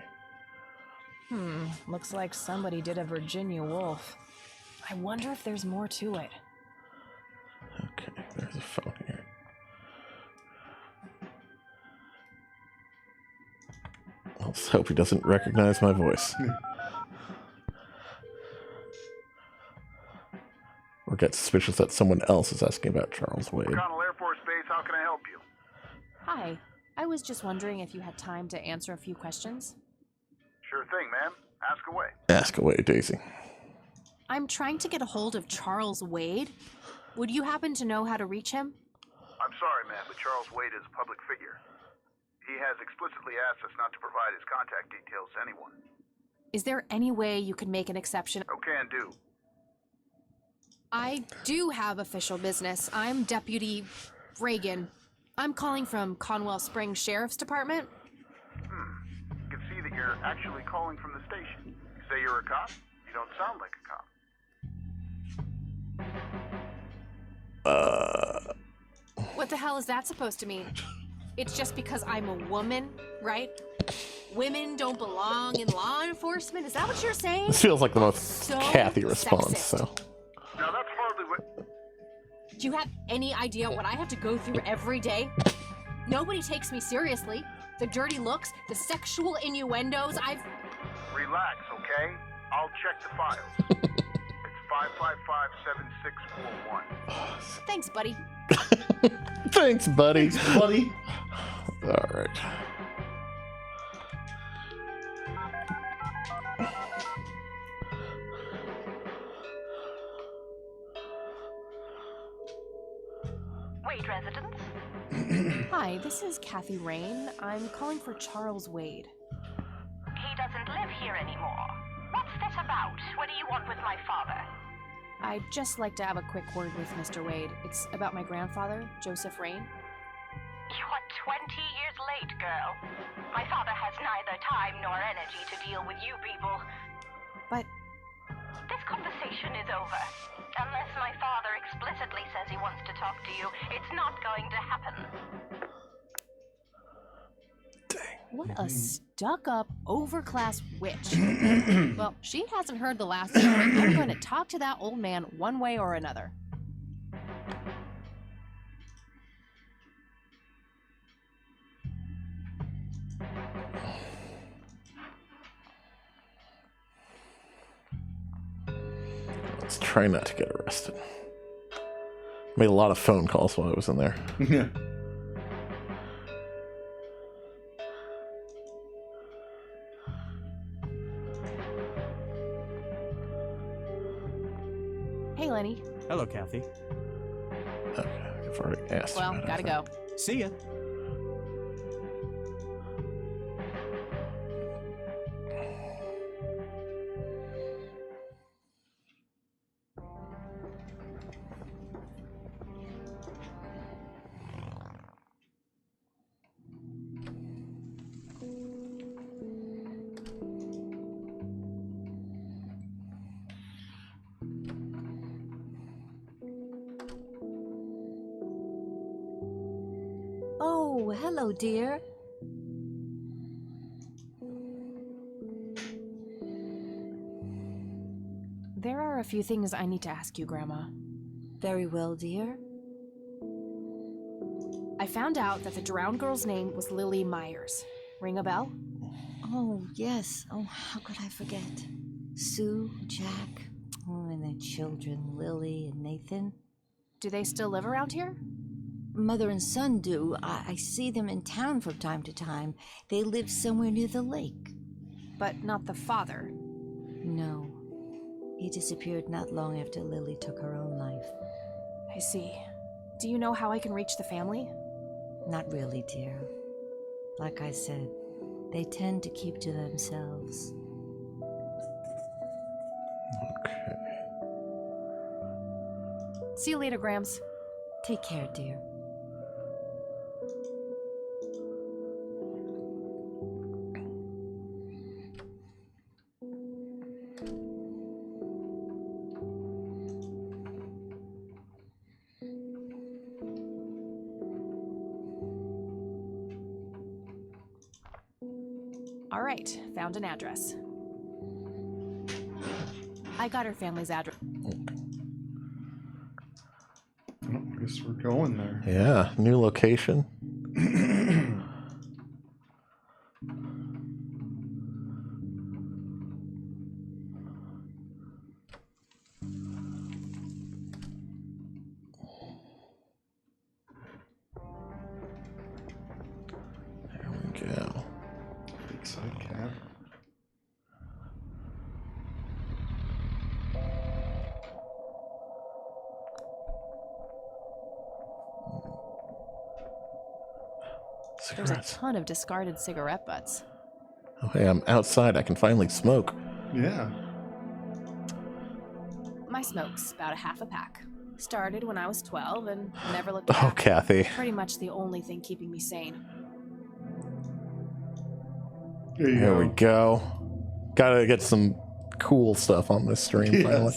Looks like somebody did a Virginia Woolf. I wonder if there's more to it. Okay, there's a phone here. Let's hope he doesn't recognize my voice. or get suspicious that someone else is asking about Charles Wade. McConnell Air Force Base, how can I help you? Hi. I was just wondering if you had time to answer a few questions. Sure thing, ma'am. Ask away. Ask away, Daisy. I'm trying to get a hold of Charles Wade. Would you happen to know how to reach him? I'm sorry, ma'am, but Charles Wade is a public figure. He has explicitly asked us not to provide his contact details to anyone. Is there any way you could make an exception? Oh, can do. I do have official business. I'm Deputy Reagan. I'm calling from Conwell Springs Sheriff's Department. You can see that you're actually calling from the station. You say you're a cop? You don't sound like a cop. What the hell is that supposed to mean? It's just because I'm a woman, right? Women don't belong in law enforcement? Is that what you're saying? This feels like the most So Kathy response, sexist. so. Now that's hardly what... Do you have any idea what I have to go through every day? Nobody takes me seriously. The dirty looks, the sexual innuendos, Relax, okay? I'll check the files. It's 555-7641. Thanks, buddy. Thanks, buddy. Buddy. All right. Wade residence? Hi, this is Kathy Rain. I'm calling for Charles Wade. He doesn't live here anymore. What's this about? What do you want with my father? I'd just like to have a quick word with Mr. Wade. It's about my grandfather, Joseph Rain. You're 20 years late, girl. My father has neither time nor energy to deal with you people. But this conversation is over. Unless my father explicitly says he wants to talk to you, it's not going to happen. what a stuck-up, overclass witch. Well, she hasn't heard the last of it. I'm going to talk to that old man one way or another. Let's try not to get arrested. Made a lot of phone calls while I was in there. Yeah. Hey, Lenny. Hello, Kathy. Okay, I've already asked. Well, about gotta it. go. See ya. Oh, hello, dear. There are a few things I need to ask you, Grandma. Very well, dear. I found out that the drowned girl's name was Lily Myers. Ring a bell? Oh, yes. Oh, how could I forget? Sue, Jack, and their children, Lily and Nathan. Do they still live around here? Mother and son do. I see them in town from time to time. They live somewhere near the lake. But not the father. No. He disappeared not long after Lily took her own life. I see. Do you know how I can reach the family? Not really, dear. Like I said, they tend to keep to themselves. Okay. See you later, Grams. Take care, dear. All right, found an address. I got her family's address. I guess we're going there. Yeah, new location. There's a ton of discarded cigarette butts. Oh, hey, I'm outside. I can finally smoke. Yeah. My smoke's about a half a pack. Started when I was 12 and never looked back. Oh, Kathy. Pretty much the only thing keeping me sane. There we go. Gotta get some cool stuff on this stream finally.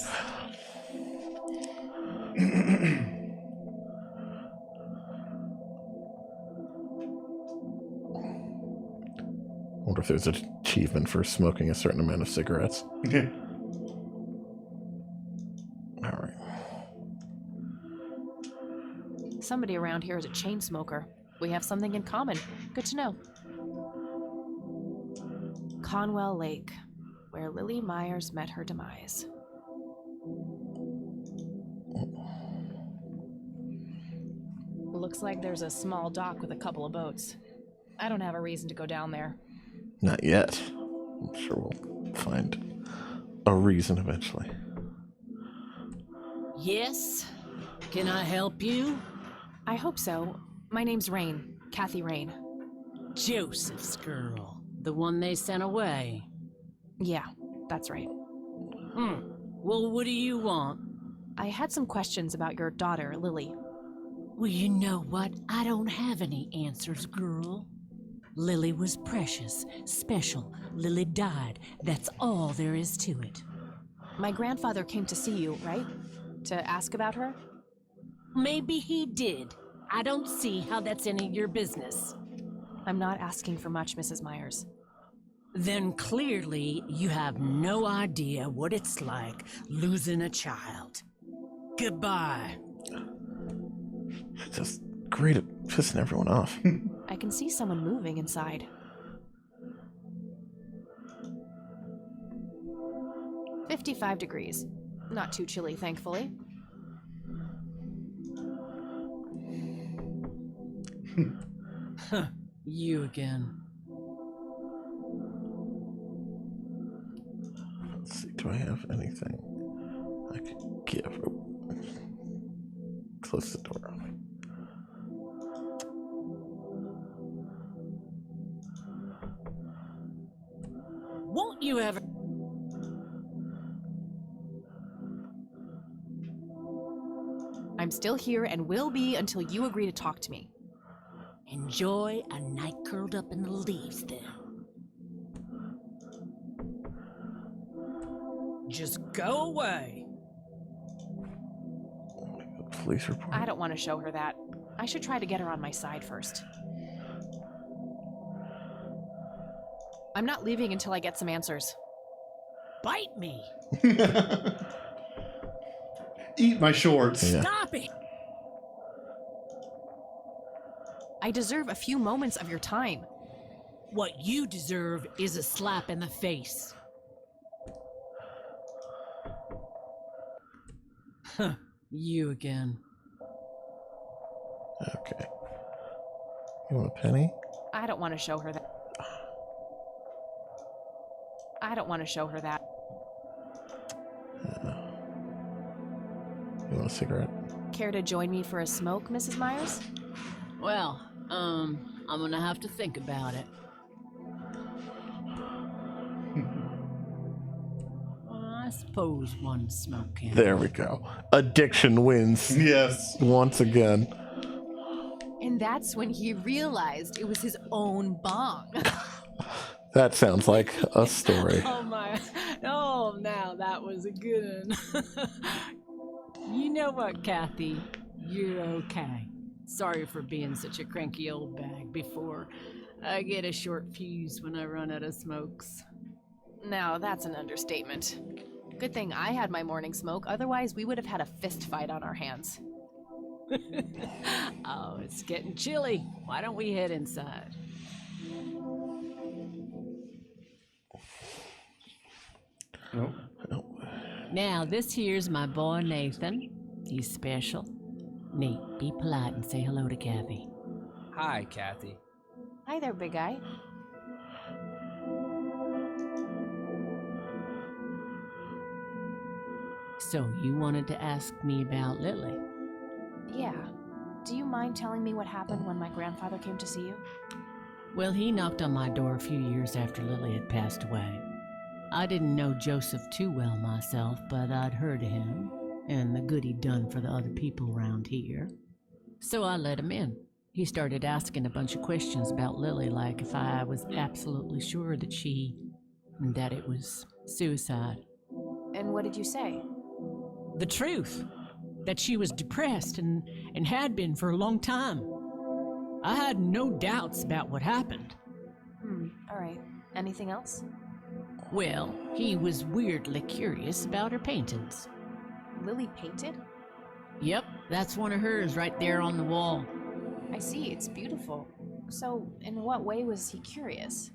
Wonder if there's an achievement for smoking a certain amount of cigarettes. Yeah. All right. Somebody around here is a chain smoker. We have something in common. Good to know. Conwell Lake, where Lily Myers met her demise. Looks like there's a small dock with a couple of boats. I don't have a reason to go down there. Not yet. I'm sure we'll find a reason eventually. Yes? Can I help you? I hope so. My name's Rain. Kathy Rain. Joseph's girl. The one they sent away. Yeah, that's right. Well, what do you want? I had some questions about your daughter, Lily. Well, you know what? I don't have any answers, girl. Lily was precious, special. Lily died. That's all there is to it. My grandfather came to see you, right? To ask about her? Maybe he did. I don't see how that's any of your business. I'm not asking for much, Mrs. Myers. Then clearly you have no idea what it's like losing a child. Goodbye. Just great at pissing everyone off. I can see someone moving inside. 55 degrees. Not too chilly, thankfully. You again. Let's see, do I have anything I can give? Close the door. Won't you ever... I'm still here and will be until you agree to talk to me. Enjoy a night curled up in the leaves, then. Just go away. Police report. I don't want to show her that. I should try to get her on my side first. I'm not leaving until I get some answers. Bite me. Eat my shorts. Yeah. Stop it. I deserve a few moments of your time. What you deserve is a slap in the face. You again. Okay. You want a penny? I don't want to show her that. I don't want to show her that. You want a cigarette? Care to join me for a smoke, Mrs. Myers? Well, I'm gonna have to think about it. I suppose one smoke can. There we go. Addiction wins. Yes. Once again. And that's when he realized it was his own bong. That sounds like a story. Oh my. Oh, now that was a good one. You know what, Kathy? You're okay. Sorry for being such a cranky old bag before. I get a short fuse when I run out of smokes. Now, that's an understatement. Good thing I had my morning smoke, otherwise we would have had a fist fight on our hands. Oh, it's getting chilly. Why don't we head inside? Oh. Now, this here's my boy Nathan. He's special. Nate, be polite and say hello to Kathy. Hi, Kathy. Hi there, big guy. So, you wanted to ask me about Lily? Yeah. Do you mind telling me what happened when my grandfather came to see you? Well, he knocked on my door a few years after Lily had passed away. I didn't know Joseph too well myself, but I'd heard of him and the good he'd done for the other people around here. So I let him in. He started asking a bunch of questions about Lily, like if I was absolutely sure that it was suicide. And what did you say? The truth. That she was depressed and had been for a long time. I had no doubts about what happened. All right. Anything else? Well, he was weirdly curious about her paintings. Lily painted? Yep, that's one of hers right there on the wall. I see, it's beautiful. So, in what way was he curious?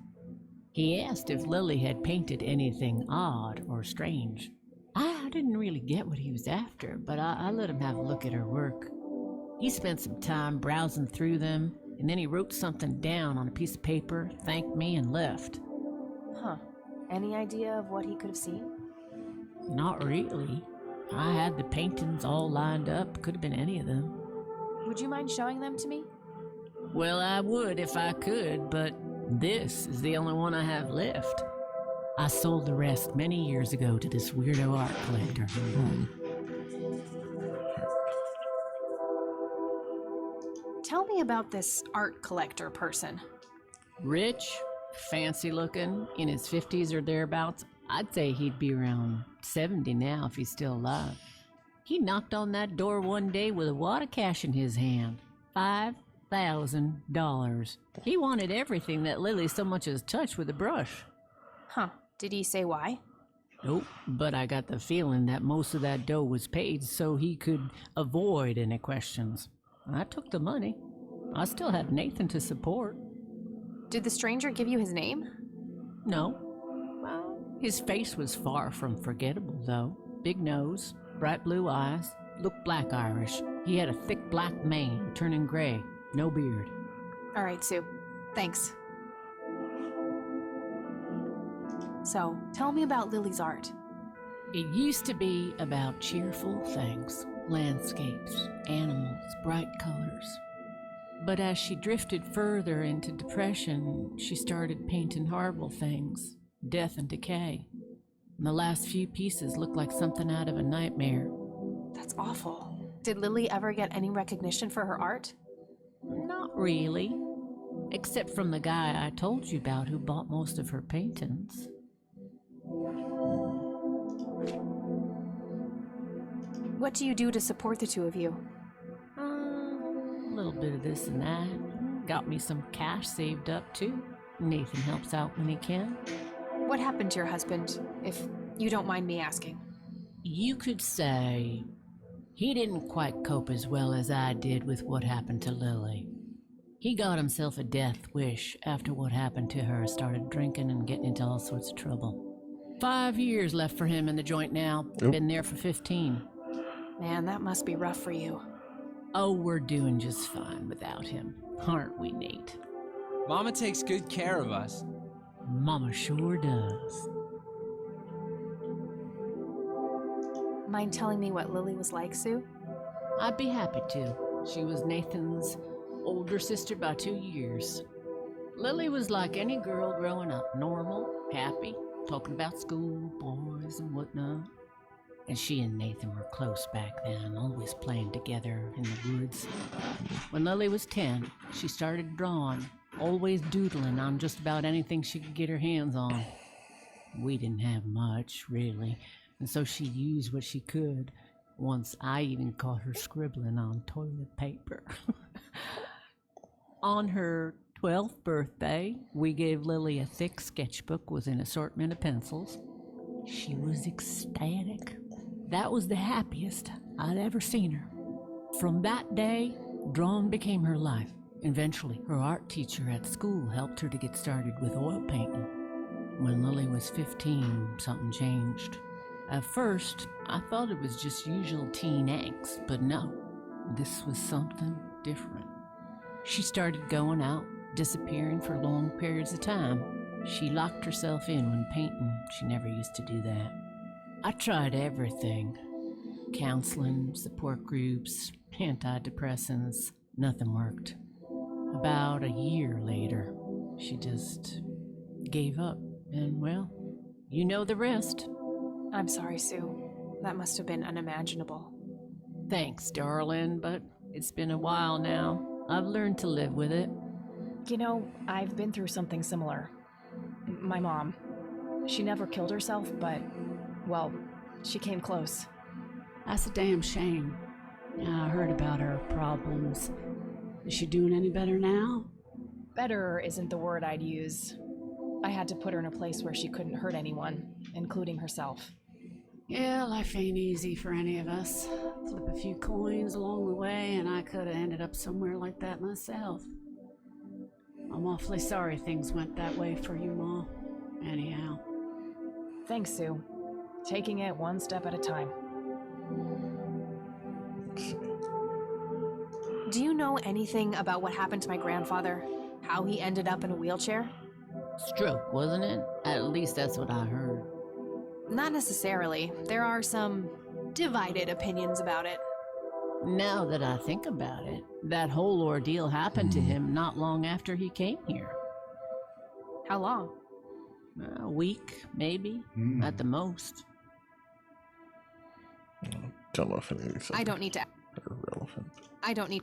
He asked if Lily had painted anything odd or strange. I didn't really get what he was after, but I let him have a look at her work. He spent some time browsing through them, and then he wrote something down on a piece of paper, thanked me, and left. Huh. Any idea of what he could have seen? Not really. I had the paintings all lined up. Could have been any of them. Would you mind showing them to me? Well, I would if I could, but this is the only one I have left. I sold the rest many years ago to this weirdo art collector. Tell me about this art collector person. Rich, fancy looking, in his 50s or thereabouts. I'd say he'd be around 70 now if he's still alive. He knocked on that door one day with a wad of cash in his hand. $5,000. He wanted everything that Lily so much as touched with a brush. Huh. Did he say why? Nope, but I got the feeling that most of that dough was paid so he could avoid any questions. I took the money. I still have Nathan to support. Did the stranger give you his name? No. Well, his face was far from forgettable, though. Big nose, bright blue eyes, looked black Irish. He had a thick black mane, turning gray, no beard. All right, Sue. Thanks. So, tell me about Lily's art. It used to be about cheerful things, landscapes, animals, bright colors. But as she drifted further into depression, she started painting horrible things, death and decay. And the last few pieces look like something out of a nightmare. That's awful. Did Lily ever get any recognition for her art? Not really. Except from the guy I told you about who bought most of her paintings. What do you do to support the two of you? A little bit of this and that. Got me some cash saved up, too. Nathan helps out when he can. What happened to your husband, if you don't mind me asking? You could say he didn't quite cope as well as I did with what happened to Lily. He got himself a death wish after what happened to her, started drinking and getting into all sorts of trouble. 5 years left for him in the joint now. Yep. Been there for 15. Man, that must be rough for you. Oh, we're doing just fine without him, aren't we, Nate? Mama takes good care of us. Mama sure does. Mind telling me what Lily was like, Sue? I'd be happy to. She was Nathan's older sister by 2 years. Lily was like any girl growing up, normal, happy, talking about school, boys, and whatnot. And she and Nathan were close back then, always playing together in the woods. When Lily was 10, she started drawing, always doodling on just about anything she could get her hands on. We didn't have much, really, and so she used what she could. Once I even caught her scribbling on toilet paper. On her 12th birthday, we gave Lily a thick sketchbook with an assortment of pencils. She was ecstatic. That was the happiest I'd ever seen her. From that day, drawing became her life. Eventually, her art teacher at school helped her to get started with oil painting. When Lily was 15, something changed. At first, I thought it was just usual teen angst, but no, this was something different. She started going out, disappearing for long periods of time. She locked herself in when painting. She never used to do that. I tried everything. Counseling, support groups, antidepressants. Nothing worked. About a year later, She just gave up. And, well, you know the rest. I'm sorry, Sue. That must have been unimaginable. Thanks, darling, but it's been a while now. I've learned to live with it. You know, I've been through something similar. My mom. She never killed herself, but, well, she came close. That's a damn shame. Yeah, I heard about her problems. Is she doing any better now? Better isn't the word I'd use. I had to put her in a place where she couldn't hurt anyone, including herself. Yeah, life ain't easy for any of us. Flip a few coins along the way, and I could have ended up somewhere like that myself. I'm awfully sorry things went that way for you, Ma. Anyhow. Thanks, Sue. Taking it one step at a time. Do you know anything about what happened to my grandfather? How he ended up in a wheelchair? Stroke, wasn't it? At least that's what I heard. Not necessarily. There are some divided opinions about it. Now that I think about it, that whole ordeal happened to him not long after he came here. How long? A week, maybe, at the most. Don't know if any of these I don't need to. are relevant. I don't need.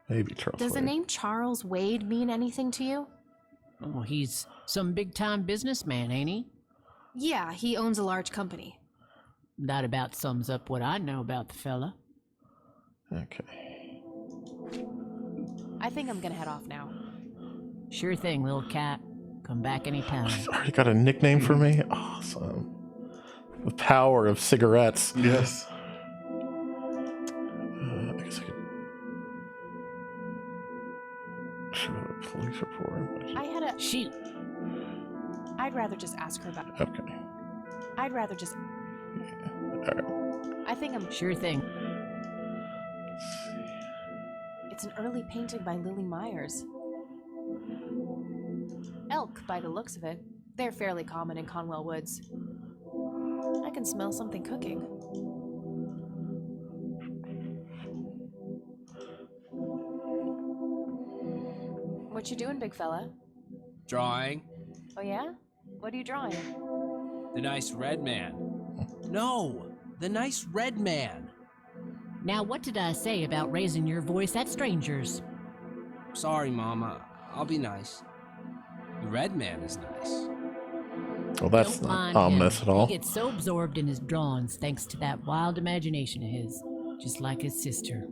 Maybe Charles Does the Wade. name Charles Wade mean anything to you? Oh, he's some big-time businessman, ain't he? Yeah, he owns a large company. That about sums up what I know about the fella. Okay. I think I'm gonna head off now. Sure thing, little cat. Come back anytime. She's already got a nickname for me? Awesome. The power of cigarettes. Yes. I guess I could show a police report. I had a. Shoot. I'd rather just ask her about it. Okay. I'd rather just. Alright. I think I'm. Sure thing. It's an early painting by Lily Myers. Elk, by the looks of it. They're fairly common in Conwell Woods. I can smell something cooking. What you doing, big fella? Drawing. Oh yeah? What are you drawing? The nice red man. No, the nice red man. Now, what did I say about raising your voice at strangers? Sorry, Mama. I'll be nice. The red man is nice. Well, that's Don't not mind ominous him. at all. He gets so absorbed in his drawings thanks to that wild imagination of his, just like his sister.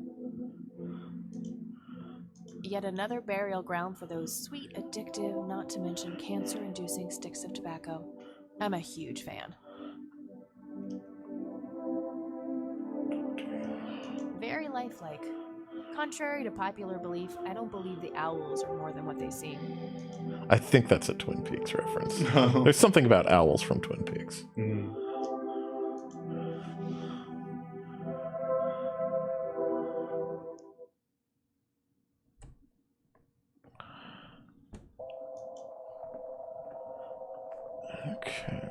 Yet another burial ground for those sweet, addictive, not to mention cancer-inducing sticks of tobacco. I'm a huge fan. Very lifelike. Contrary to popular belief, I don't believe the owls are more than what they seem. I think that's a Twin Peaks reference. There's something about owls from Twin Peaks. Okay.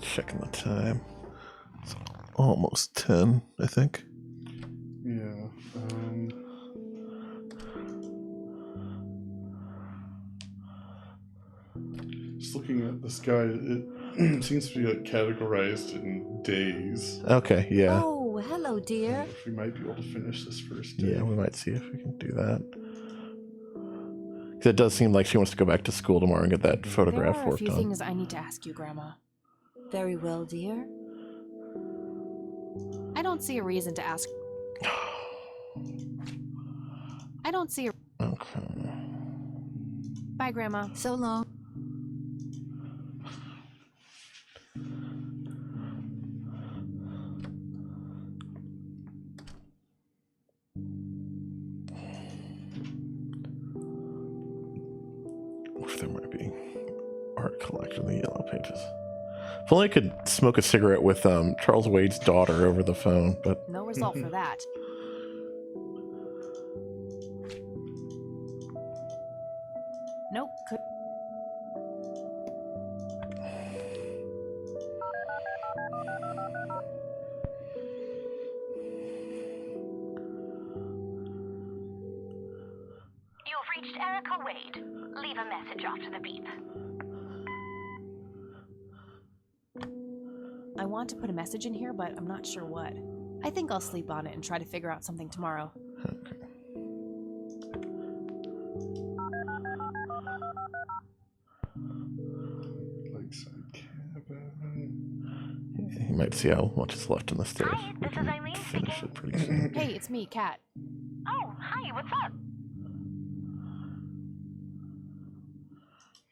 Checking the time. It's almost 10, I think. Yeah. Just looking at the sky, it seems to be like categorized in days. Okay, yeah. Oh, hello, dear. If we might be able to finish this first day. Yeah, we might see if we can do that. 'Cause it does seem like she wants to go back to school tomorrow and get that photograph There are a worked few on. things I need to ask you, Grandma. Very well, dear. I don't see a reason to ask. I don't see a. Okay. Bye, Grandma. So long. If there might be art collection, the yellow pages. If only I could smoke a cigarette with Charles Wade's daughter over the phone, but No result for that. Nope. Erica Wade. Leave a message after the beep. I want to put a message in here, but I'm not sure what. I think I'll sleep on it and try to figure out something tomorrow. Okay. Lakeside cabin. You might see how much is left in the stairs. Hi, this is Eileen Finish speaking. it pretty soon. Hey, it's me, Kat. Oh, hi, what's up?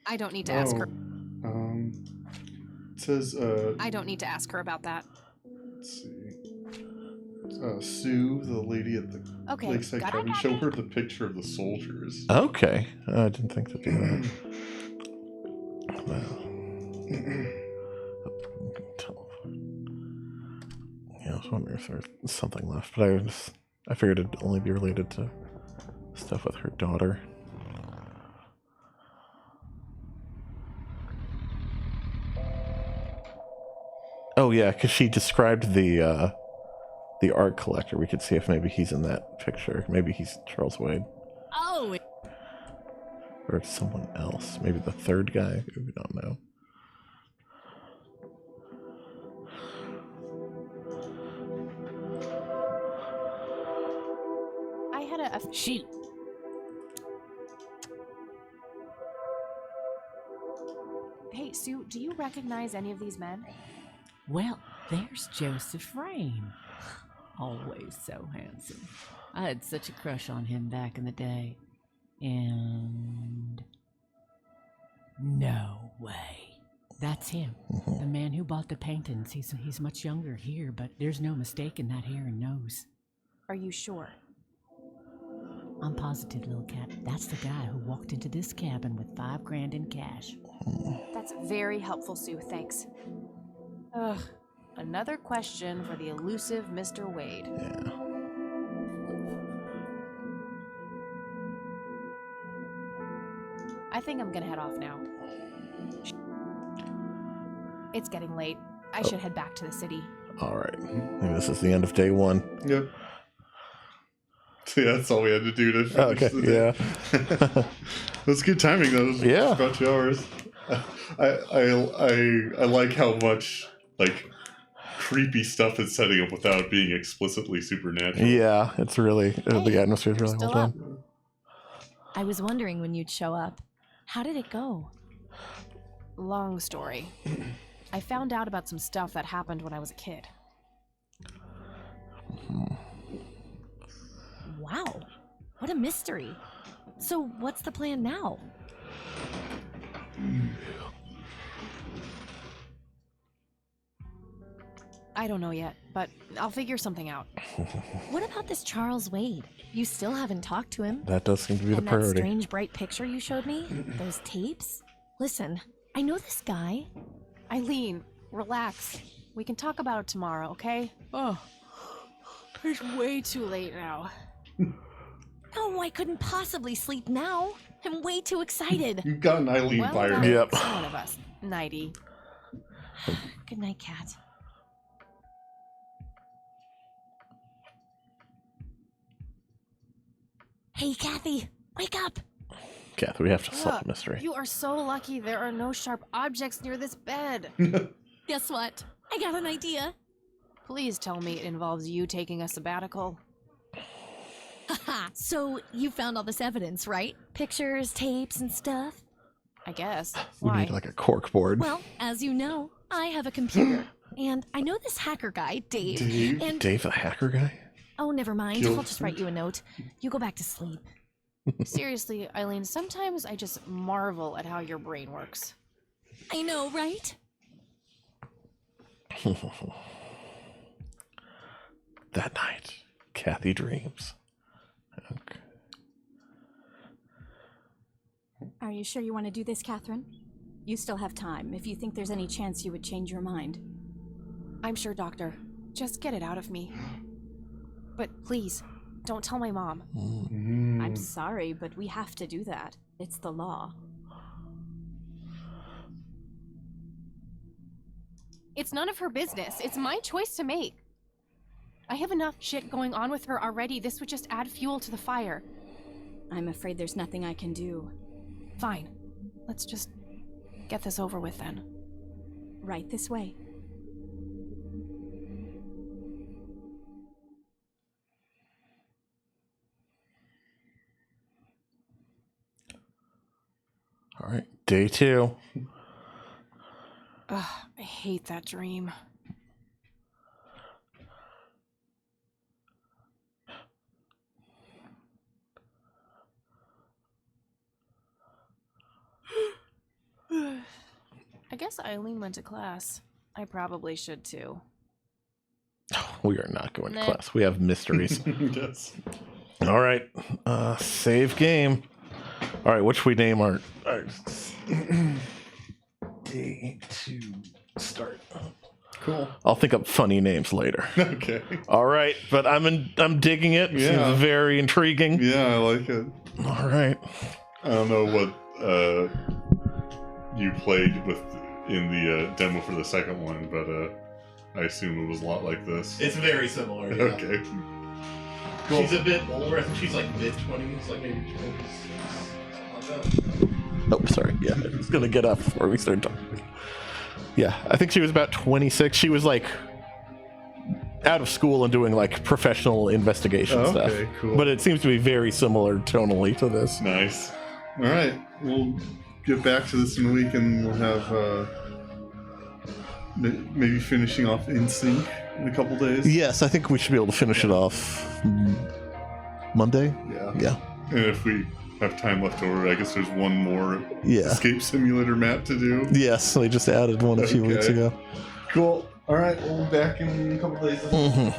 I don't need to ask her. It says, I don't need to ask her about that. let's see. Sue, the lady at the Okay, Lakeside got it. cabin, show her the picture of the soldiers. Okay. I didn't think to do that. Well. Yeah, I was wondering if there was something left, but I figured it'd only be related to stuff with her daughter. Oh yeah, because she described the art collector. We could see if maybe he's in that picture. Maybe he's Charles Wade. Oh, Or it's someone else. Maybe the third guy. We don't know. I had a shoot. Hey, Sue, do you recognize any of these men? Well, there's Joseph Rain. Always so handsome. I had such a crush on him back in the day. And... no way. That's him. The man who bought the paintings. He's much younger here, but there's no mistake in that hair and nose. Are you sure? I'm positive, little cat. That's the guy who walked into this cabin with $5 grand in cash. That's very helpful, Sue. Thanks. Ugh. Another question for the elusive Mr. Wade. Yeah. I think I'm gonna head off now. It's getting late. I should head back to the city. Alright. Maybe this is the end of day one. Yep. So yeah, that's all we had to do to finish Okay, the day. yeah. That's good timing though. It was Yeah. about 2 hours. I like how much like creepy stuff it's setting up without being explicitly supernatural. Yeah, it's really, the atmosphere is really well still up. done. I was wondering when you'd show up. How did it go? Long story. I found out about some stuff that happened when I was a kid. Wow, what a mystery. So what's the plan now? I don't know yet, but I'll figure something out. What about this Charles Wade? You still haven't talked to him. That does seem to be the And that priority. strange bright picture you showed me? Those tapes? Listen, I know this guy. Eileen, relax. We can talk about it tomorrow, okay? Oh, it's way too late now. No, I couldn't possibly sleep now. I'm way too excited. You've got an Eileen Well, fired. that Yep. makes one of us. Nighty. Good night, Kat. Hey, Kathy, wake up! Kathy, we have to solve Ugh, the mystery. You are so lucky there are no sharp objects near this bed. Guess what? I got an idea. Please tell me it involves you taking a sabbatical. Haha, so you found all this evidence, right? Pictures, tapes, and stuff? I guess. We Why? need like a cork board. Well, as you know, I have a computer. And I know this hacker guy, Dave. Dave? And Dave the hacker guy? oh, never mind. Guild I'll just write you a note. You go back to sleep. Seriously, Eileen, sometimes I just marvel at how your brain works. I know, right? That night, Kathy dreams. Okay. Are you sure you want to do this, Catherine? You still have time, if you think there's any chance you would change your mind. I'm sure, Doctor. Just get it out of me. But please, don't tell my mom. I'm sorry, but we have to do that. It's the law. It's none of her business. It's my choice to make. I have enough shit going on with her already. This would just add fuel to the fire. I'm afraid there's nothing I can do. Fine. Let's just get this over with then. Right this way. All right, day 2. Ugh, I hate that dream. I guess Eileen went to class. I probably should too. We are not going to Nah. class. We have mysteries. Yes. All right, save game. All right, what should we name our day 2 start? Cool. I'll think up funny names later. Okay. All right, but I'm digging it. Yeah. Seems very intriguing. Yeah, I like it. All right. I don't know what you played with in the demo for the second one, but I assume it was a lot like this. It's very similar. Yeah. Okay. Cool. She's a bit older. I think she's like mid-20s, like maybe 20s. Oh, sorry. Yeah, I was gonna get up before we started talking. Yeah, I think she was about 26. She was like out of school and doing like professional investigation stuff. Okay, cool. But it seems to be very similar tonally to this. Nice. All right, we'll get back to this in a week, and we'll have maybe finishing off In Sync in a couple days. Yes, I think we should be able to finish it off Monday. Yeah. Yeah. And if we have time left over, I guess there's one more Yeah. Escape Simulator map to do. Yes, they just added one a few weeks Okay. ago. Cool. All right, we'll be back in a couple days. Mhm.